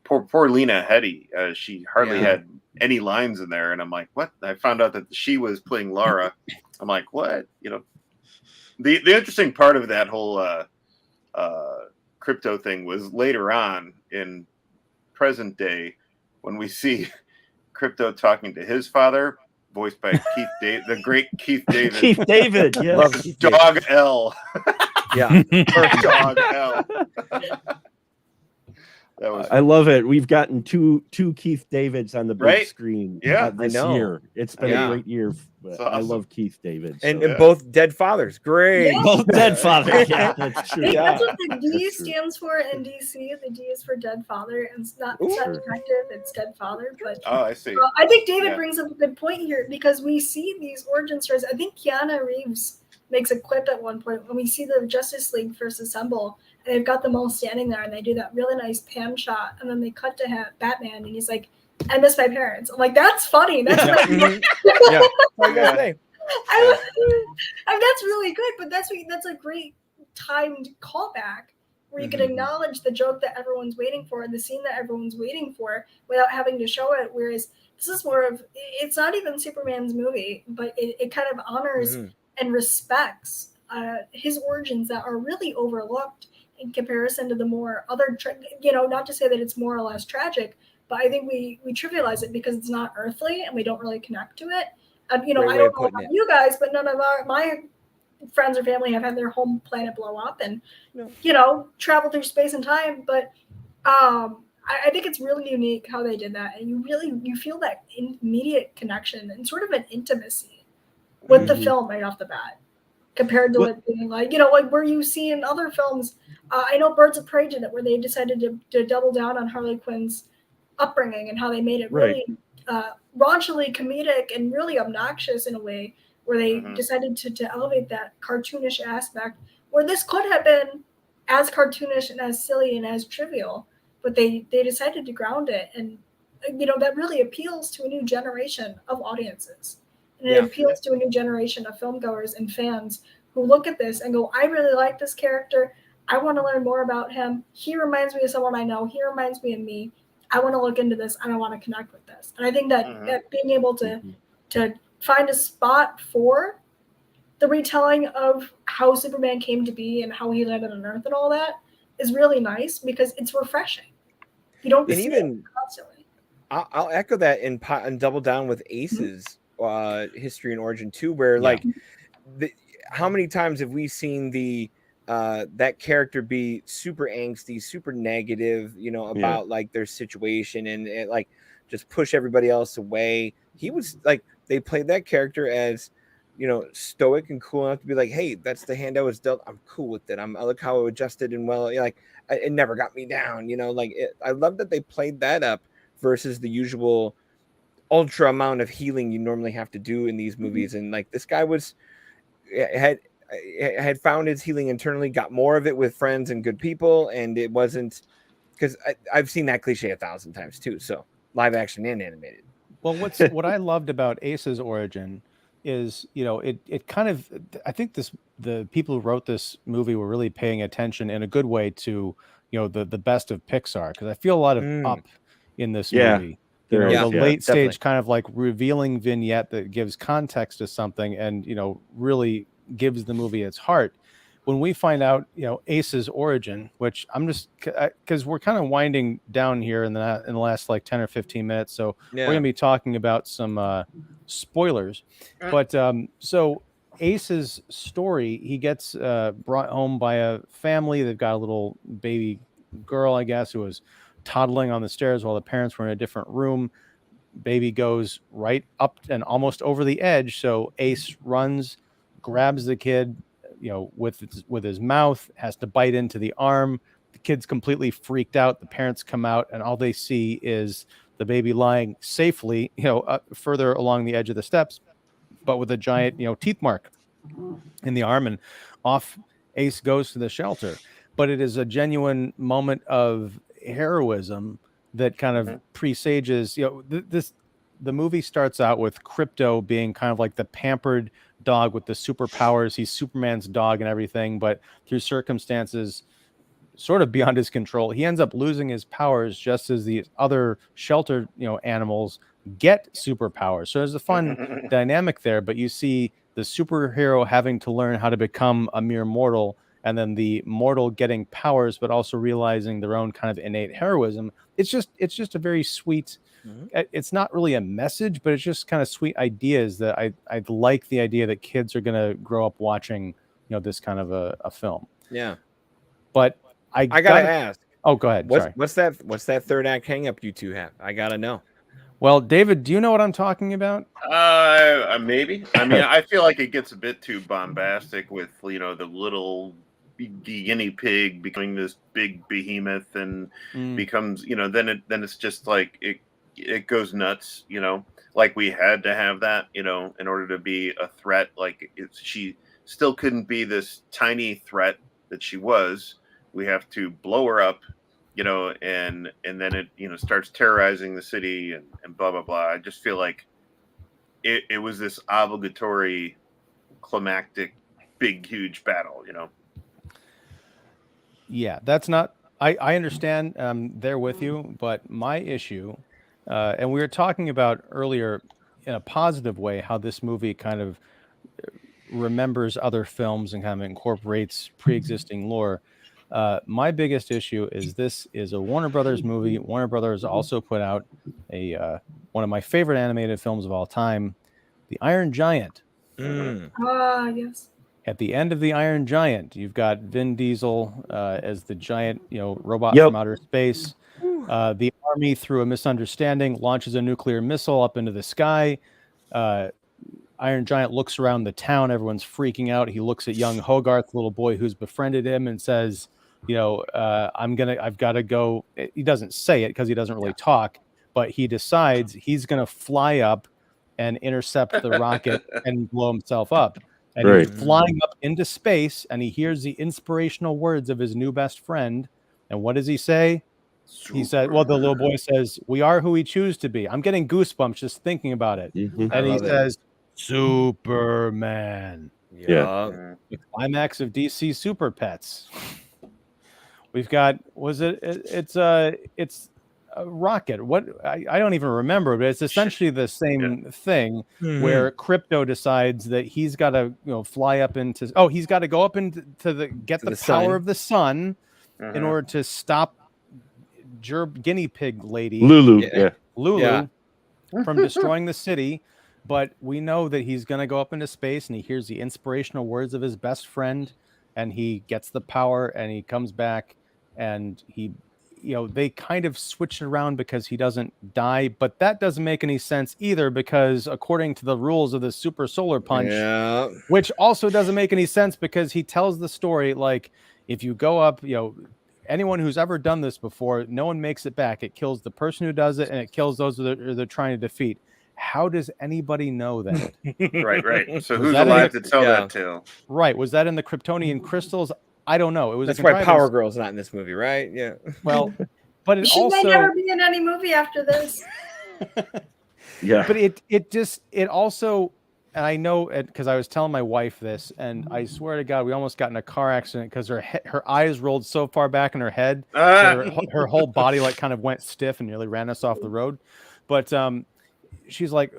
E: poor Lena Headey, she hardly had any lines in there, and I'm like, what? I found out that she was playing Lara. I'm like, what? The interesting part of that whole Krypto thing was later on in present day when we see Krypto talking to his father, voiced by the great Keith David.
C: Keith David, yes.
E: Dog L.
A: Yeah.
E: Dog L. That was.
C: I love it. We've gotten two Keith Davids on the big screen.
E: Yeah,
C: this year. It's been a great year.
E: Awesome.
C: I love Keith David.
A: And both dead fathers. Great.
D: Yeah.
C: Both dead fathers. Yeah, that's true.
D: I think that's what the D stands for in DC. The D is for dead father, and it's not detective, it's dead father. But
E: I see.
D: I think David brings up a good point here, because we see these origin stories. I think Keanu Reeves makes a quip at one point when we see the Justice League first assemble, and they've got them all standing there, and they do that really nice pan shot, and then they cut to Batman, and he's like, "I miss my parents." I'm like, that's funny. That's really that's really good. But that's a great timed callback where you can acknowledge the joke that everyone's waiting for and the scene that everyone's waiting for without having to show it. Whereas this is more of, it's not even Superman's movie, but it kind of honors and respects his origins that are really overlooked in comparison to the more other, not to say that it's more or less tragic, but I think we trivialize it because it's not earthly and we don't really connect to it. I don't know about you guys, but none of my friends or family have had their home planet blow up and, travel through space and time. But I think it's really unique how they did that. And you feel that immediate connection and sort of an intimacy with the film right off the bat, compared to it being like where you see in other films. I know Birds of Prey did it, where they decided to double down on Harley Quinn's upbringing and how they made it really raunchily comedic and really obnoxious in a way, where they decided to elevate that cartoonish aspect, where this could have been as cartoonish and as silly and as trivial, but they decided to ground it. And that really appeals to a new generation of audiences, and it appeals to a new generation of filmgoers and fans who look at this and go, I really like this character, I want to learn more about him, he reminds me of someone I know, he reminds me of me, I want to look into this and I want to connect with this. And I think that being able to find a spot for the retelling of how Superman came to be and how he landed on Earth and all that is really nice, because it's refreshing. You don't see it constantly.
A: I'll echo that and double down with Ace's history and origin too, where how many times have we seen that character be super angsty, super negative, about like their situation and like just push everybody else away. He was like, they played that character as, stoic and cool enough to be like, hey, that's the hand I was dealt. I'm cool with it. I look how it adjusted and it never got me down. I love that they played that up versus the usual ultra amount of healing you normally have to do in these movies. And like this guy had found his healing internally, got more of it with friends and good people, and it wasn't, because I've seen that cliche 1,000 times too. So live action and animated.
B: Well, what I loved about Ace's origin is, it kind of, I think the people who wrote this movie were really paying attention in a good way to, the best of Pixar, because I feel a lot of Up in this movie. The late stage kind of like revealing vignette that gives context to something and, really gives the movie its heart. When we find out, Ace's origin, which I'm just, because we're kind of winding down here in the last like 10 or 15 minutes. So we're going to be talking about some spoilers. But so Ace's story, he gets brought home by a family. They've got a little baby girl, I guess, who was toddling on the stairs while the parents were in a different room. Baby goes right up and almost over the edge. So Ace runs, grabs the kid, with his mouth, has to bite into the arm. The kid's completely freaked out. The parents come out, and all they see is the baby lying safely, further along the edge of the steps, but with a giant, teeth mark in the arm. And off Ace goes to the shelter. But it is a genuine moment of heroism that kind of presages, the movie starts out with Krypto being kind of like the pampered dog with the superpowers. He's Superman's dog and everything, but through circumstances sort of beyond his control, he ends up losing his powers just as the other shelter, animals get superpowers. So there's a fun dynamic there, but you see the superhero having to learn how to become a mere mortal, and then the mortal getting powers, but also realizing their own kind of innate heroism. It's just a very sweet, it's not really a message, but it's just kind of sweet ideas that I like the idea that kids are going to grow up watching, this kind of a film.
A: Yeah.
B: But I
A: gotta ask.
B: Oh, go ahead. Sorry.
A: What's that third act hang up you two have? I gotta know.
B: Well, David, do you know what I'm talking about?
E: Maybe. I mean, I feel like it gets a bit too bombastic with the little guinea pig becoming this big behemoth and becomes then it's just like it goes nuts. Like we had to have that in order to be a threat. Like she still couldn't be this tiny threat that she was. We have to blow her up. And then it starts terrorizing the city and blah, blah, blah. I just feel like it was this obligatory, climactic, big, huge battle,
B: Yeah, that's not, I understand there with you, but my issue, and we were talking about earlier in a positive way, how this movie kind of remembers other films and kind of incorporates pre-existing lore. My biggest issue is this is a Warner Brothers movie. Warner Brothers also put out one of my favorite animated films of all time, The Iron Giant.
D: Yes.
B: At the end of The Iron Giant, you've got Vin Diesel as the giant, robot from outer space. The army, through a misunderstanding, launches a nuclear missile up into the sky. Iron Giant looks around the town. Everyone's freaking out. He looks at young Hogarth, the little boy who's befriended him, and says, I've got to go. He doesn't say it because he doesn't really talk, but he decides he's going to fly up and intercept the rocket and blow himself up. And he's flying up into space, and he hears the inspirational words of his new best friend. And what does he say? He said, the little boy says, "We are who we choose to be." I'm getting goosebumps just thinking about it. And he says, "Superman."
C: Yeah.
B: The climax of DC Super Pets. We've got, it's a rocket. What I don't even remember, but it's essentially the same thing where Krypto decides that he's got to fly up into he's got to go up into get the power of the sun in order to stop guinea pig lady Lulu from destroying the city. But we know that he's going to go up into space, and he hears the inspirational words of his best friend, and he gets the power, and he comes back, and he, they kind of switch it around because he doesn't die, but that doesn't make any sense either, because according to the rules of the Super Solar Punch, which also doesn't make any sense because he tells the story like, if you go up, anyone who's ever done this before, no one makes it back. It kills the person who does it, and it kills those that they're trying to defeat. How does anybody know that?
E: Right. So who's alive to tell that tale?
B: Right. Was that in the Kryptonian crystals? I don't know. It was.
A: That's why Power Girl's not in this movie, right? Yeah.
B: Well, but it
D: she
B: also
D: may never be in any movie after this.
B: But it also, and I know it because I was telling my wife this, and I swear to God, we almost got in a car accident because her eyes rolled so far back in her head, her whole body kind of went stiff and nearly ran us off the road. But she's like,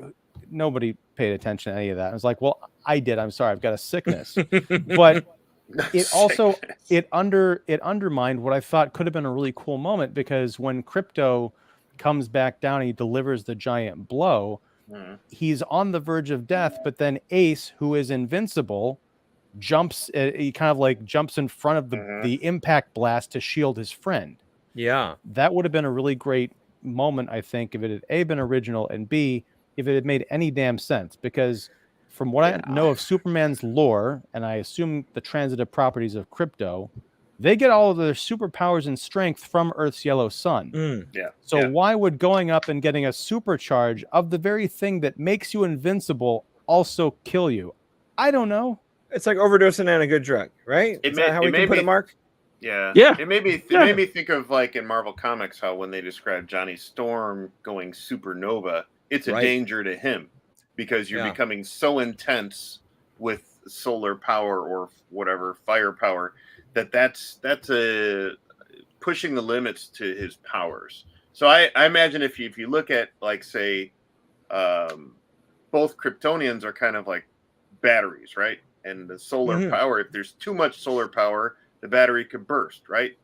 B: nobody paid attention to any of that. I was like, well, I did. I'm sorry. I've got a sickness. But it also, it undermined what I thought could have been a really cool moment, because when Krypto comes back down and he delivers the giant blow, he's on the verge of death, but then Ace, who is invincible, he kind of jumps in front of the impact blast to shield his friend.
A: Yeah.
B: That would have been a really great moment, I think, if it had A, been original, and B, if it had made any damn sense, because from what I know of Superman's lore, and I assume the transitive properties of Krypto, they get all of their superpowers and strength from Earth's yellow sun. So why would going up and getting a supercharge of the very thing that makes you invincible also kill you? I don't know.
A: It's like overdosing on a good drug, right? Is that how we can put it, Mark?
E: Yeah. It made me think of in Marvel Comics how when they describe Johnny Storm going supernova, it's a danger to him because you're becoming so intense with solar power or whatever firepower that's a pushing the limits to his powers. So I imagine if you look at say both Kryptonians are kind of like batteries, right? And the solar power, if there's too much solar power, the battery could burst, right?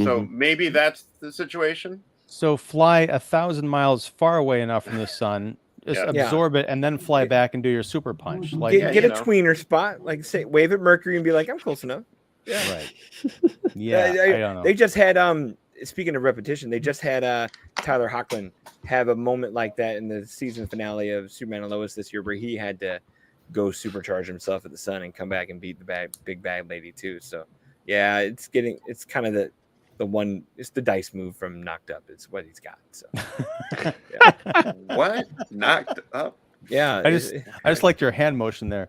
E: So maybe that's the situation.
B: So fly 1,000 miles far away enough from the sun, just absorb it, and then fly back and do your super punch.
A: Get a tweener spot, say wave at Mercury and be like, I'm close enough. Yeah.
B: Right. Yeah.
A: I don't know. They just had speaking of repetition, they just had Tyler Hoechlin have a moment like that in the season finale of Superman and Lois this year, where he had to go supercharge himself at the sun and come back and beat the big bad lady too. So yeah, it's kind of it's the dice move from Knocked Up. It's what he's got. So
E: yeah. What? Knocked Up?
A: Yeah,
B: I just liked your hand motion there.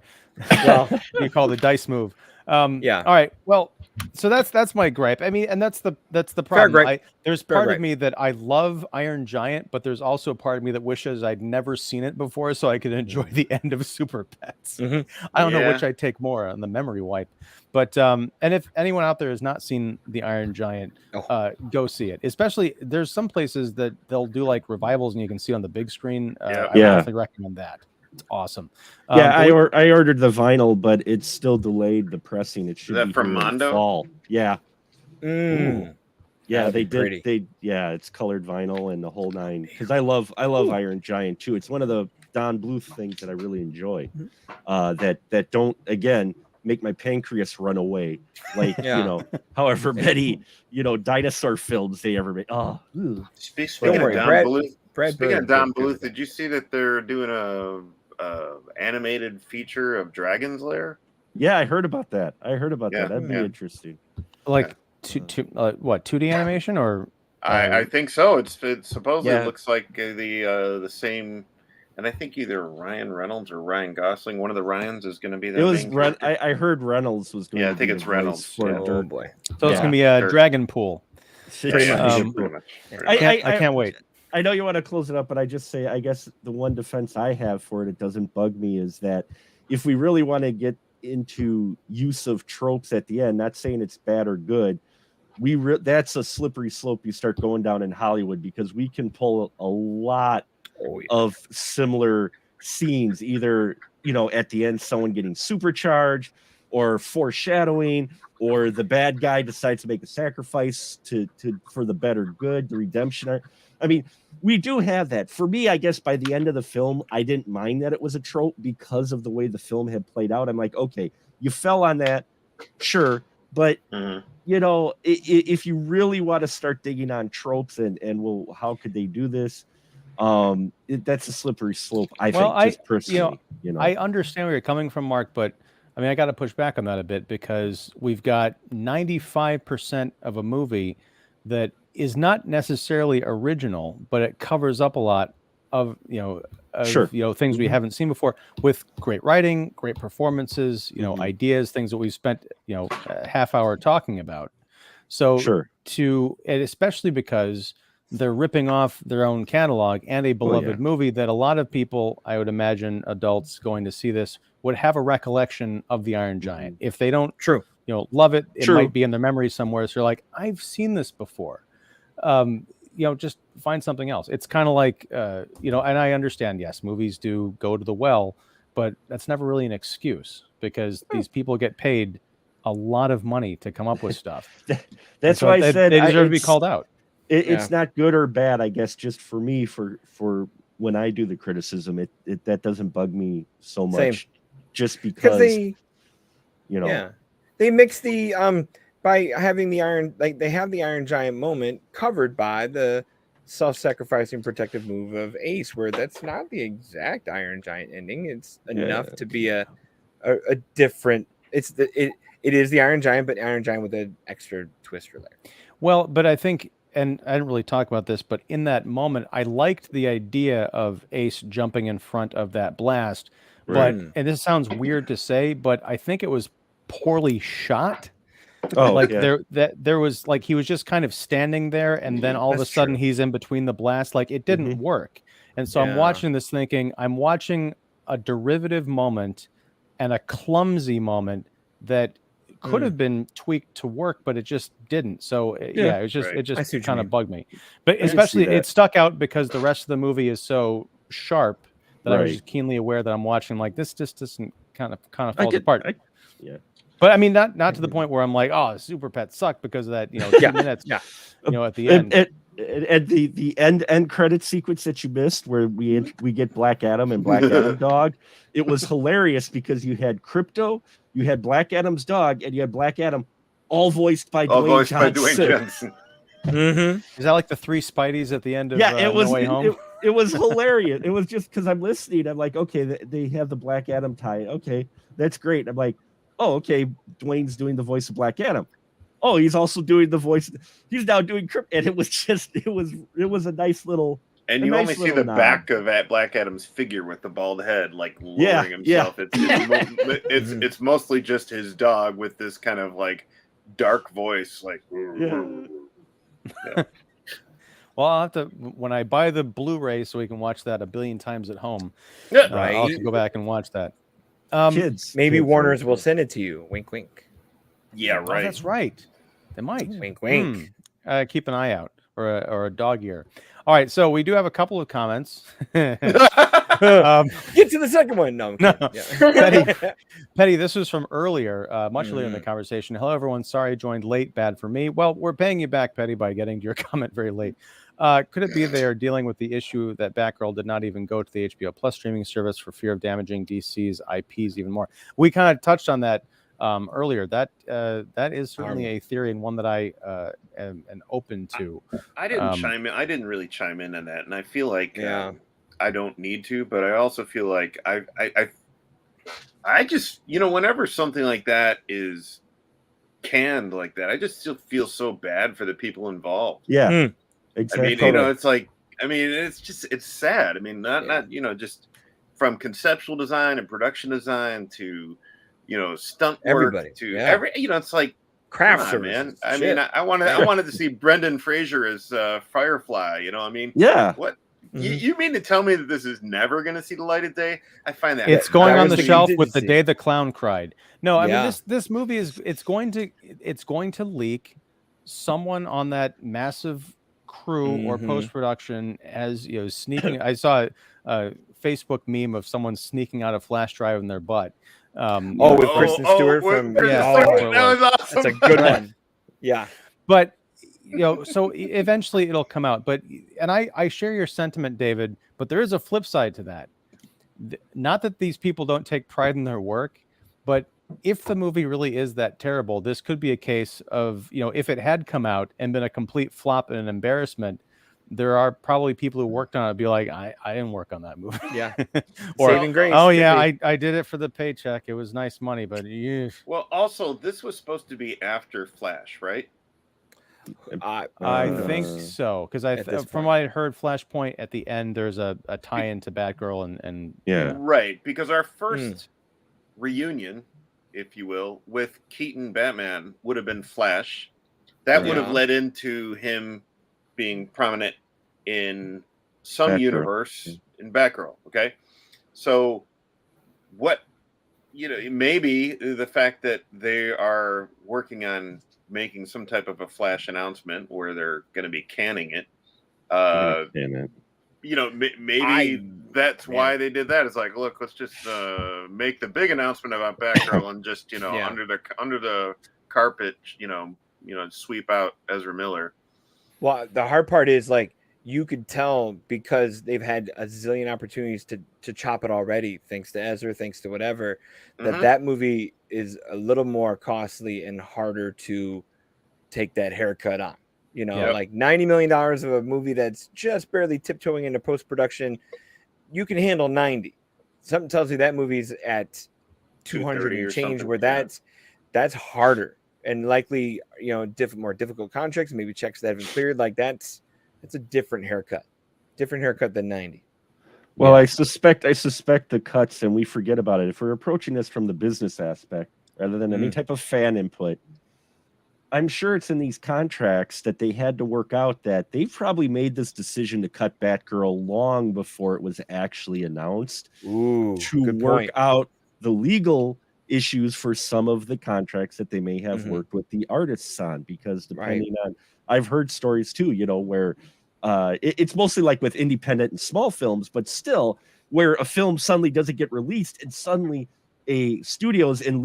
A: Well,
B: you call the dice move.
A: Yeah.
B: All right. Well, so that's my gripe. I mean, and that's the problem. There's part of me that I love Iron Giant, but there's also a part of me that wishes I'd never seen it before, so I could enjoy the end of Super Pets. I don't know which I take more on the memory wipe, but and if anyone out there has not seen the Iron Giant, go see it. Especially there's some places that they'll do like revivals and you can see on the big screen. I definitely recommend that. It's awesome.
C: I ordered the vinyl, but it's still delayed. The pressing. It should be
E: from Mondo.
C: Fall. Yeah. Yeah, they
A: did.
C: It's colored vinyl and the whole nine. Because I love Iron Giant too. It's one of the Don Bluth things that I really enjoy. That don't make my pancreas run away. Like however many dinosaur films they ever made.
E: Speaking of Don Bluth, did you see that they're doing a animated feature of Dragon's Lair?
C: Yeah, I heard about that. That'd be interesting.
B: Like what 2D animation or?
E: I think so. It supposedly looks like the same, and I think either Ryan Reynolds or Ryan Gosling, one of the Ryans, is going to be that.
C: I heard Reynolds was going.
E: Yeah, I think it's Reynolds.
A: Oh boy!
B: So it's going to be a Dragon Pool.
E: Pretty much.
B: I can't wait.
C: I know you want to close it up, but I just say, I guess the one defense I have for it doesn't bug me, is that if we really want to get into use of tropes at the end, not saying it's bad or good, that's a slippery slope you start going down in Hollywood, because we can pull a lot of similar scenes, either at the end someone getting supercharged, or foreshadowing, or the bad guy decides to make a sacrifice for the better good, the redemption arc. I mean, we do have that. For me, I guess by the end of the film, I didn't mind that it was a trope because of the way the film had played out. I'm like, okay, you fell on that, sure, but if you really want to start digging on tropes and well, how could they do this? That's a slippery slope. I think, just personally.
B: I understand where you're coming from, Mark, but I mean, I got to push back on that a bit, because we've got 95% of a movie that is not necessarily original, but it covers up a lot of things we haven't seen before, with great writing, great performances, ideas, things that we've spent a half hour talking about. So and especially because they're ripping off their own catalog and a beloved movie that a lot of people, I would imagine, adults going to see this, would have a recollection of the Iron Giant. If they don't love it, it might be in their memory somewhere. So you're like, I've seen this before. Just find something else. It's kind of like, and I understand, yes, movies do go to the well, but that's never really an excuse, because these people get paid a lot of money to come up with stuff.
C: That's why I said
B: they deserve to be called out.
C: It's not good or bad, I guess, just for me, for when I do the criticism, it that doesn't bug me so much. Just because
A: they mix the by having the they have the Iron Giant moment covered by the self-sacrificing protective move of Ace, where that's not the exact Iron Giant ending. It's enough to be a different. It is the Iron Giant, but Iron Giant with an extra twist or layer.
B: Well, but I think, and I didn't really talk about this, but in that moment, I liked the idea of Ace jumping in front of that blast. But, and this sounds weird to say, but I think it was poorly shot. There was like, he was just kind of standing there, and then all of a sudden he's in between the blast. Like, it didn't work. And so I'm watching this thinking, I'm watching a derivative moment and a clumsy moment that could have been tweaked to work, but it just didn't. So it just kind of bugged me. But especially it stuck out because the rest of the movie is so sharp that I was just keenly aware that I'm watching, like, this just doesn't kind of falls apart. But I mean, not to the point where I'm like, oh, Super Pet sucked because of that, 2 minutes, at the end.
C: And the end credit sequence that you missed, where we get Black Adam and Black Adam dog, it was hilarious because you had Krypto, you had Black Adam's dog, and you had Black Adam, all voiced by Dwayne Johnson.
A: Mm-hmm.
B: Is that like the 3 Spideys at the end of
C: Yeah, it was
B: No Way Home?
C: it was hilarious. It was just because I'm listening. I'm like, okay, they have the Black Adam tie. Okay, that's great. I'm like, oh, okay, Dwayne's doing the voice of Black Adam. Oh, he's also doing the voice. He's now doing Krypto, and it was just it was a nice little.
E: And you only see the back of Black Adam's figure with the bald head, like lowering himself.
C: Yeah.
E: It's mostly just his dog with this kind of like dark voice, like. Yeah.
B: Well, I'll have to, when I buy the Blu-ray so we can watch that 1 billion times at home.
E: Yeah.
A: Right.
B: I'll have to go back and watch that.
A: Maybe Warner's will send it to you. Wink, wink.
E: Yeah, right.
B: Oh, that's right. They might.
A: Wink, wink.
B: Keep an eye out, or a dog ear. All right, so we do have a couple of comments.
A: Get to the second one. No.
B: Petty, this was from earlier, much later in the conversation. Hello, everyone. Sorry I joined late. Bad for me. Well, we're paying you back, Petty, by getting to your comment very late. Could it be they are dealing with the issue that Batgirl did not even go to the HBO Plus streaming service for fear of damaging DC's IPs even more? We kind of touched on that earlier. That is certainly a theory, and one that I am open to.
E: I didn't chime in. I didn't really chime in on that, and I feel like I don't need to, but I also feel like I just, whenever something like that is canned like that, I just still feel so bad for the people involved.
C: Yeah, exactly.
E: I mean, it's like, it's sad. I mean, not just from conceptual design and production design to stunt work,
A: everybody
E: to every, it's like
A: craft
E: service, man. I mean, I wanted to see Brendan Fraser as Firefly. I mean, what? You mean to tell me that this is never going to see the light of day? I find that
B: it's going on the shelf with The Day the Clown Cried. No, I mean this movie it's going to leak. Someone on that massive crew or post production as sneaking. I saw a Facebook meme of someone sneaking out a flash drive in their butt.
A: With Kristen Stewart from
E: that was awesome.
A: That's a good one. Yeah,
B: but so eventually it'll come out. But I share your sentiment, David. But there is a flip side to that. Not that these people don't take pride in their work, but if the movie really is that terrible, this could be a case of if it had come out and been a complete flop and an embarrassment. There are probably people who worked on it be like, I didn't work on that movie.
A: Yeah.
B: Or,
A: Saving Grace.
B: Oh, yeah, I did it for the paycheck. It was nice money, but
E: Well, also, this was supposed to be after Flash, right?
B: I think so. Because from what I heard, Flashpoint at the end, there's a tie-in to Batgirl and
E: Right, because our first reunion, if you will, with Keaton Batman would have been Flash. That would have led into him being prominent in some universe in Batgirl. Okay. So what, maybe the fact that they are working on making some type of a Flash announcement where they're going to be canning it. Maybe that's why they did that. It's like, look, let's just make the big announcement about Batgirl and just, under the carpet, sweep out Ezra Miller.
A: Well, the hard part is you could tell because they've had a zillion opportunities to chop it already, thanks to Ezra, thanks to whatever, that movie is a little more costly and harder to take that haircut on. Like $90 million of a movie that's just barely tiptoeing into post-production, you can handle 90. Something tells you that movie's at 200 and change, where that's harder. And likely, more difficult contracts, maybe checks that have been cleared. That's a different haircut than 90.
C: Well, I suspect the cuts, and we forget about it. If we're approaching this from the business aspect rather than any type of fan input, I'm sure it's in these contracts that they had to work out that they probably made this decision to cut Batgirl long before it was actually announced to work out the legal issues for some of the contracts that they may have worked with the artists on, because depending on, I've heard stories too, where it's mostly like with independent and small films, but still where a film suddenly doesn't get released and suddenly a studio's in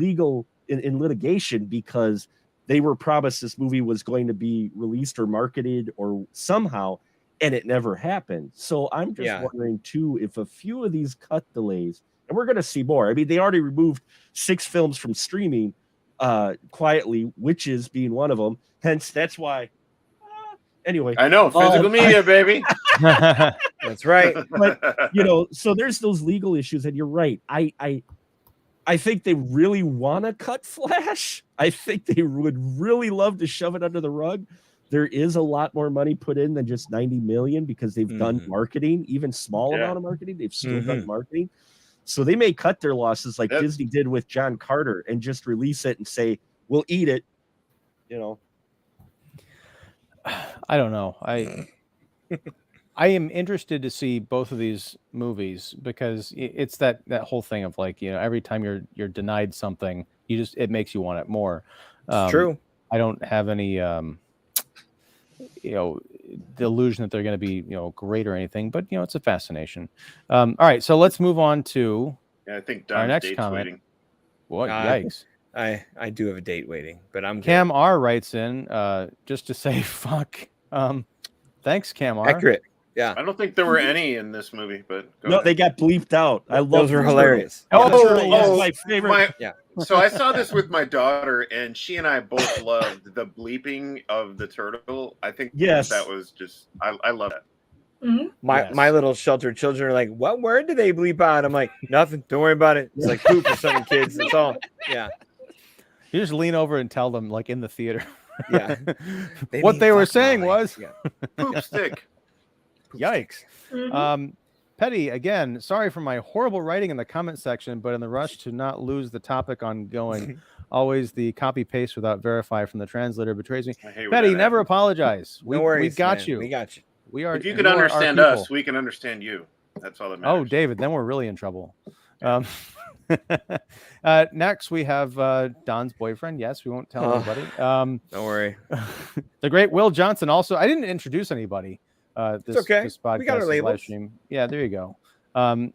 C: litigation because they were promised this movie was going to be released or marketed or somehow, and it never happened. So I'm just wondering too, if a few of these cut delays, and we're going to see more. I mean, they already removed 6 films from streaming quietly, Witches being one of them. Hence, that's why Anyway,
E: I know physical media, baby.
A: That's right.
C: But so there's those legal issues, and you're right. I think they really want to cut Flash. I think they would really love to shove it under the rug. There is a lot more money put in than just 90 million because they've done marketing, even small amount of marketing. They've still done marketing. So they may cut their losses like Disney did with John Carter and just release it and say, we'll eat it.
B: I don't know. I am interested to see both of these movies because it's that whole thing of like, every time you're denied something, it makes you want it more.
A: It's true.
B: I don't have any, delusion that they're going to be, great or anything, but it's a fascination. All right. So let's move on to
E: I think
B: our next comment.
E: Waiting.
B: What? Yikes.
A: I do have a date waiting, but I'm
B: Cam
A: good.
B: R writes in just to say fuck. Thanks, Cam R.
A: Accurate. Yeah.
E: I don't think there were any in this movie, but
C: they got bleeped out. I love
A: those were hilarious.
C: Oh, my favorite.
E: So I saw this with my daughter, and she and I both loved the bleeping of the turtle. I think that was just I love that.
D: Mm-hmm.
A: My little sheltered children are like, what word do they bleep out? I'm like, nothing. Don't worry about it. It's like poop or something, kids. That's all. Yeah.
B: You just lean over and tell them, like in the theater.
A: Yeah.
B: What they were saying was
E: poop stick.
B: Yikes.
D: Mm-hmm.
B: Petty, again, sorry for my horrible writing in the comment section, but in the rush to not lose the topic ongoing, always the copy paste without verify from the translator betrays me. Petty, never apologize.
A: No worries,
B: we got
A: man.
B: you.
A: We got you.
B: We are.
E: If you can understand us, we can understand you. That's all that matters.
B: Oh, David, then we're really in trouble. Next, we have Don's boyfriend. Yes, we won't tell anybody.
A: Don't worry.
B: The great Will Johnson. Also, I didn't introduce anybody. This podcast,
A: we got our labels.
B: live stream. Yeah, there you go.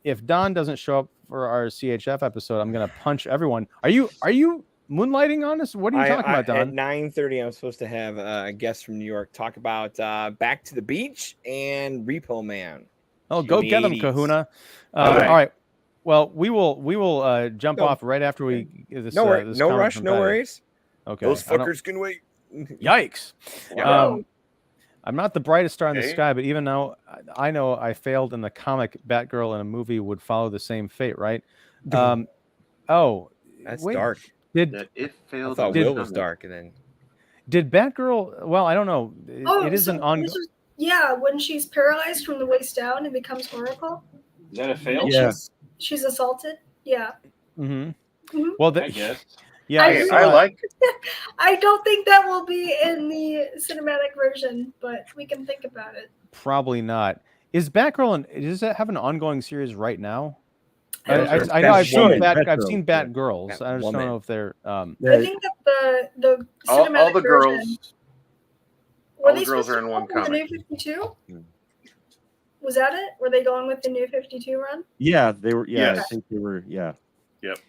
B: If Don doesn't show up for our CHF episode, I'm gonna punch everyone. Are you moonlighting on us? What are you talking about, Don?
A: At 9:30, I'm supposed to have a guest from New York talk about Back to the Beach and Repo Man.
B: Oh, go get them, Kahuna. All right. Well, we will jump off right after we. This,
A: no rush, no
B: Petty.
A: worries.
B: Okay,
A: those fuckers can wait.
B: Yikes.
A: Yeah.
B: I'm not the brightest star in the sky, but even though I know I failed in the comic, Batgirl in a movie would follow the same fate, right?
A: That's dark.
E: It failed?
A: I thought Will was dark, and then
B: did Batgirl? Well, I don't know. It is an ongoing.
D: Yeah, when she's paralyzed from the waist down and becomes Oracle.
E: Is that a fail?
C: Yeah.
D: She's assaulted. Yeah.
B: Mm-hmm.
D: Mm-hmm.
B: Well,
E: I guess.
B: Yeah,
E: I like.
D: I don't think that will be in the cinematic version, but we can think about it.
B: Probably not. Is Batgirl does it have an ongoing series right now? I know I've seen Batgirls. I just don't know if they're.
D: I think that the cinematic
E: all the girls.
D: version,
E: All the girls are in one comic.
D: The New 52? Was that it? Were they going with the New 52 run?
C: Yeah, they were. Yeah,
E: Yes.
C: I think they were. Yeah.
E: Yep.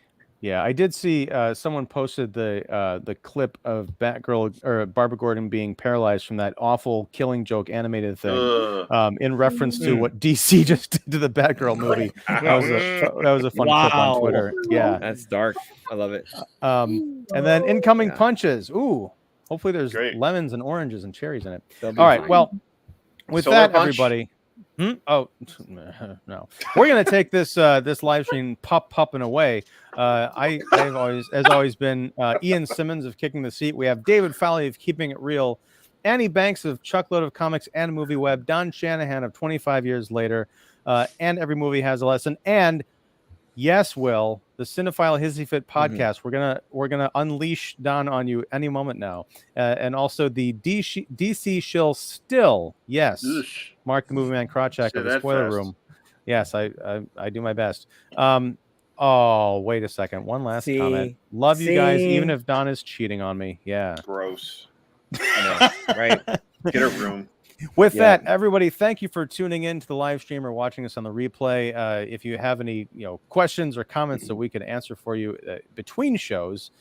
B: Yeah, I did see someone posted the clip of Batgirl or Barbara Gordon being paralyzed from that awful Killing Joke animated thing in reference to what DC just did to the Batgirl movie. That was a fun clip on Twitter. Yeah,
A: that's dark. I love it.
B: And then incoming punches. Ooh, hopefully there's lemons and oranges and cherries in it. All right,
A: fine.
B: Well, with that, everybody. Oh no, we're gonna take this live stream popping away. I've always been Ian Simmons of Kicking the Seat. We have David Fowley of Keeping It Real, Annie Banks of Chuckload of Comics and Movie Web, Don Shanahan of 25 Years Later, and Every Movie Has a Lesson, and yes, Will, the Cinephile Hissy Fit podcast. We're gonna unleash Don on you any moment now, and also the DC shill still. Yes.
E: Oosh.
B: Mark the Movie Man Krawcheck of the Spoiler Room. Yes, I do my best. Oh, wait a second. One last comment. Love you guys, even if Don is cheating on me. Yeah.
E: Gross. I know, right? Get a room.
B: With that, everybody, thank you for tuning in to the live stream or watching us on the replay. If you have any questions or comments that we can answer for you between shows,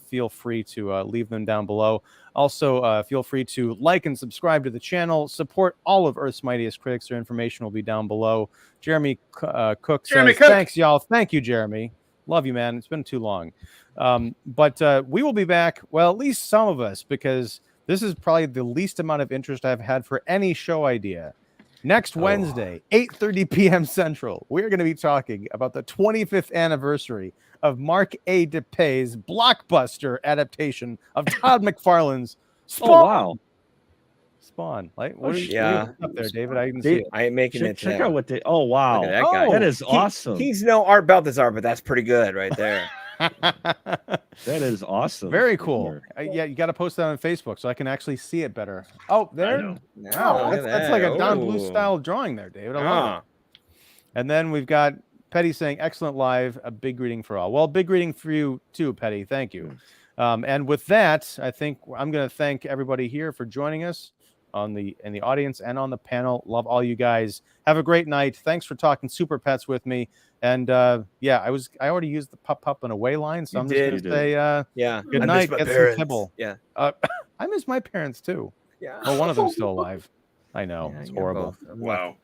B: feel free to leave them down below. Also, feel free to like and subscribe to the channel. Support all of Earth's Mightiest Critics. Their information will be down below. Jeremy Cook says, thanks, y'all. Thank you, Jeremy. Love you, man. It's been too long. But we will be back. Well, at least some of us, because This is probably the least amount of interest I've had for any show idea. Next Wednesday, 8:30 p.m. Central, we're going to be talking about the 25th anniversary of Mark A. DePay's blockbuster adaptation of Todd McFarlane's Spawn.
C: Oh, wow.
B: Spawn. Like, what are you up there, David? I didn't see it.
A: I ain't making it.
C: Check out what they. Oh, wow.
A: Look at that guy.
C: That is awesome.
A: He's no Art Balthazar, but that's pretty good right there.
C: That is awesome.
B: Very cool. Yeah, you got to post that on Facebook so I can actually see it better. Oh, there. Wow, that's like a Don Bluth style drawing there, David. I love it. And then we've got Petty saying, excellent live, a big greeting for all. Well, big greeting for you too, Petty. Thank you. And with that, I think I'm going to thank everybody here for joining us in the audience and on the panel. Love all you guys. Have a great night. Thanks for talking Super Pets with me. And I already used the pup and away line, so I'm just going to say good night. Get some kibble.
A: Yeah.
B: I miss my parents too.
A: Yeah.
B: Well, one of them's still alive. I know. It's horrible.
E: Wow.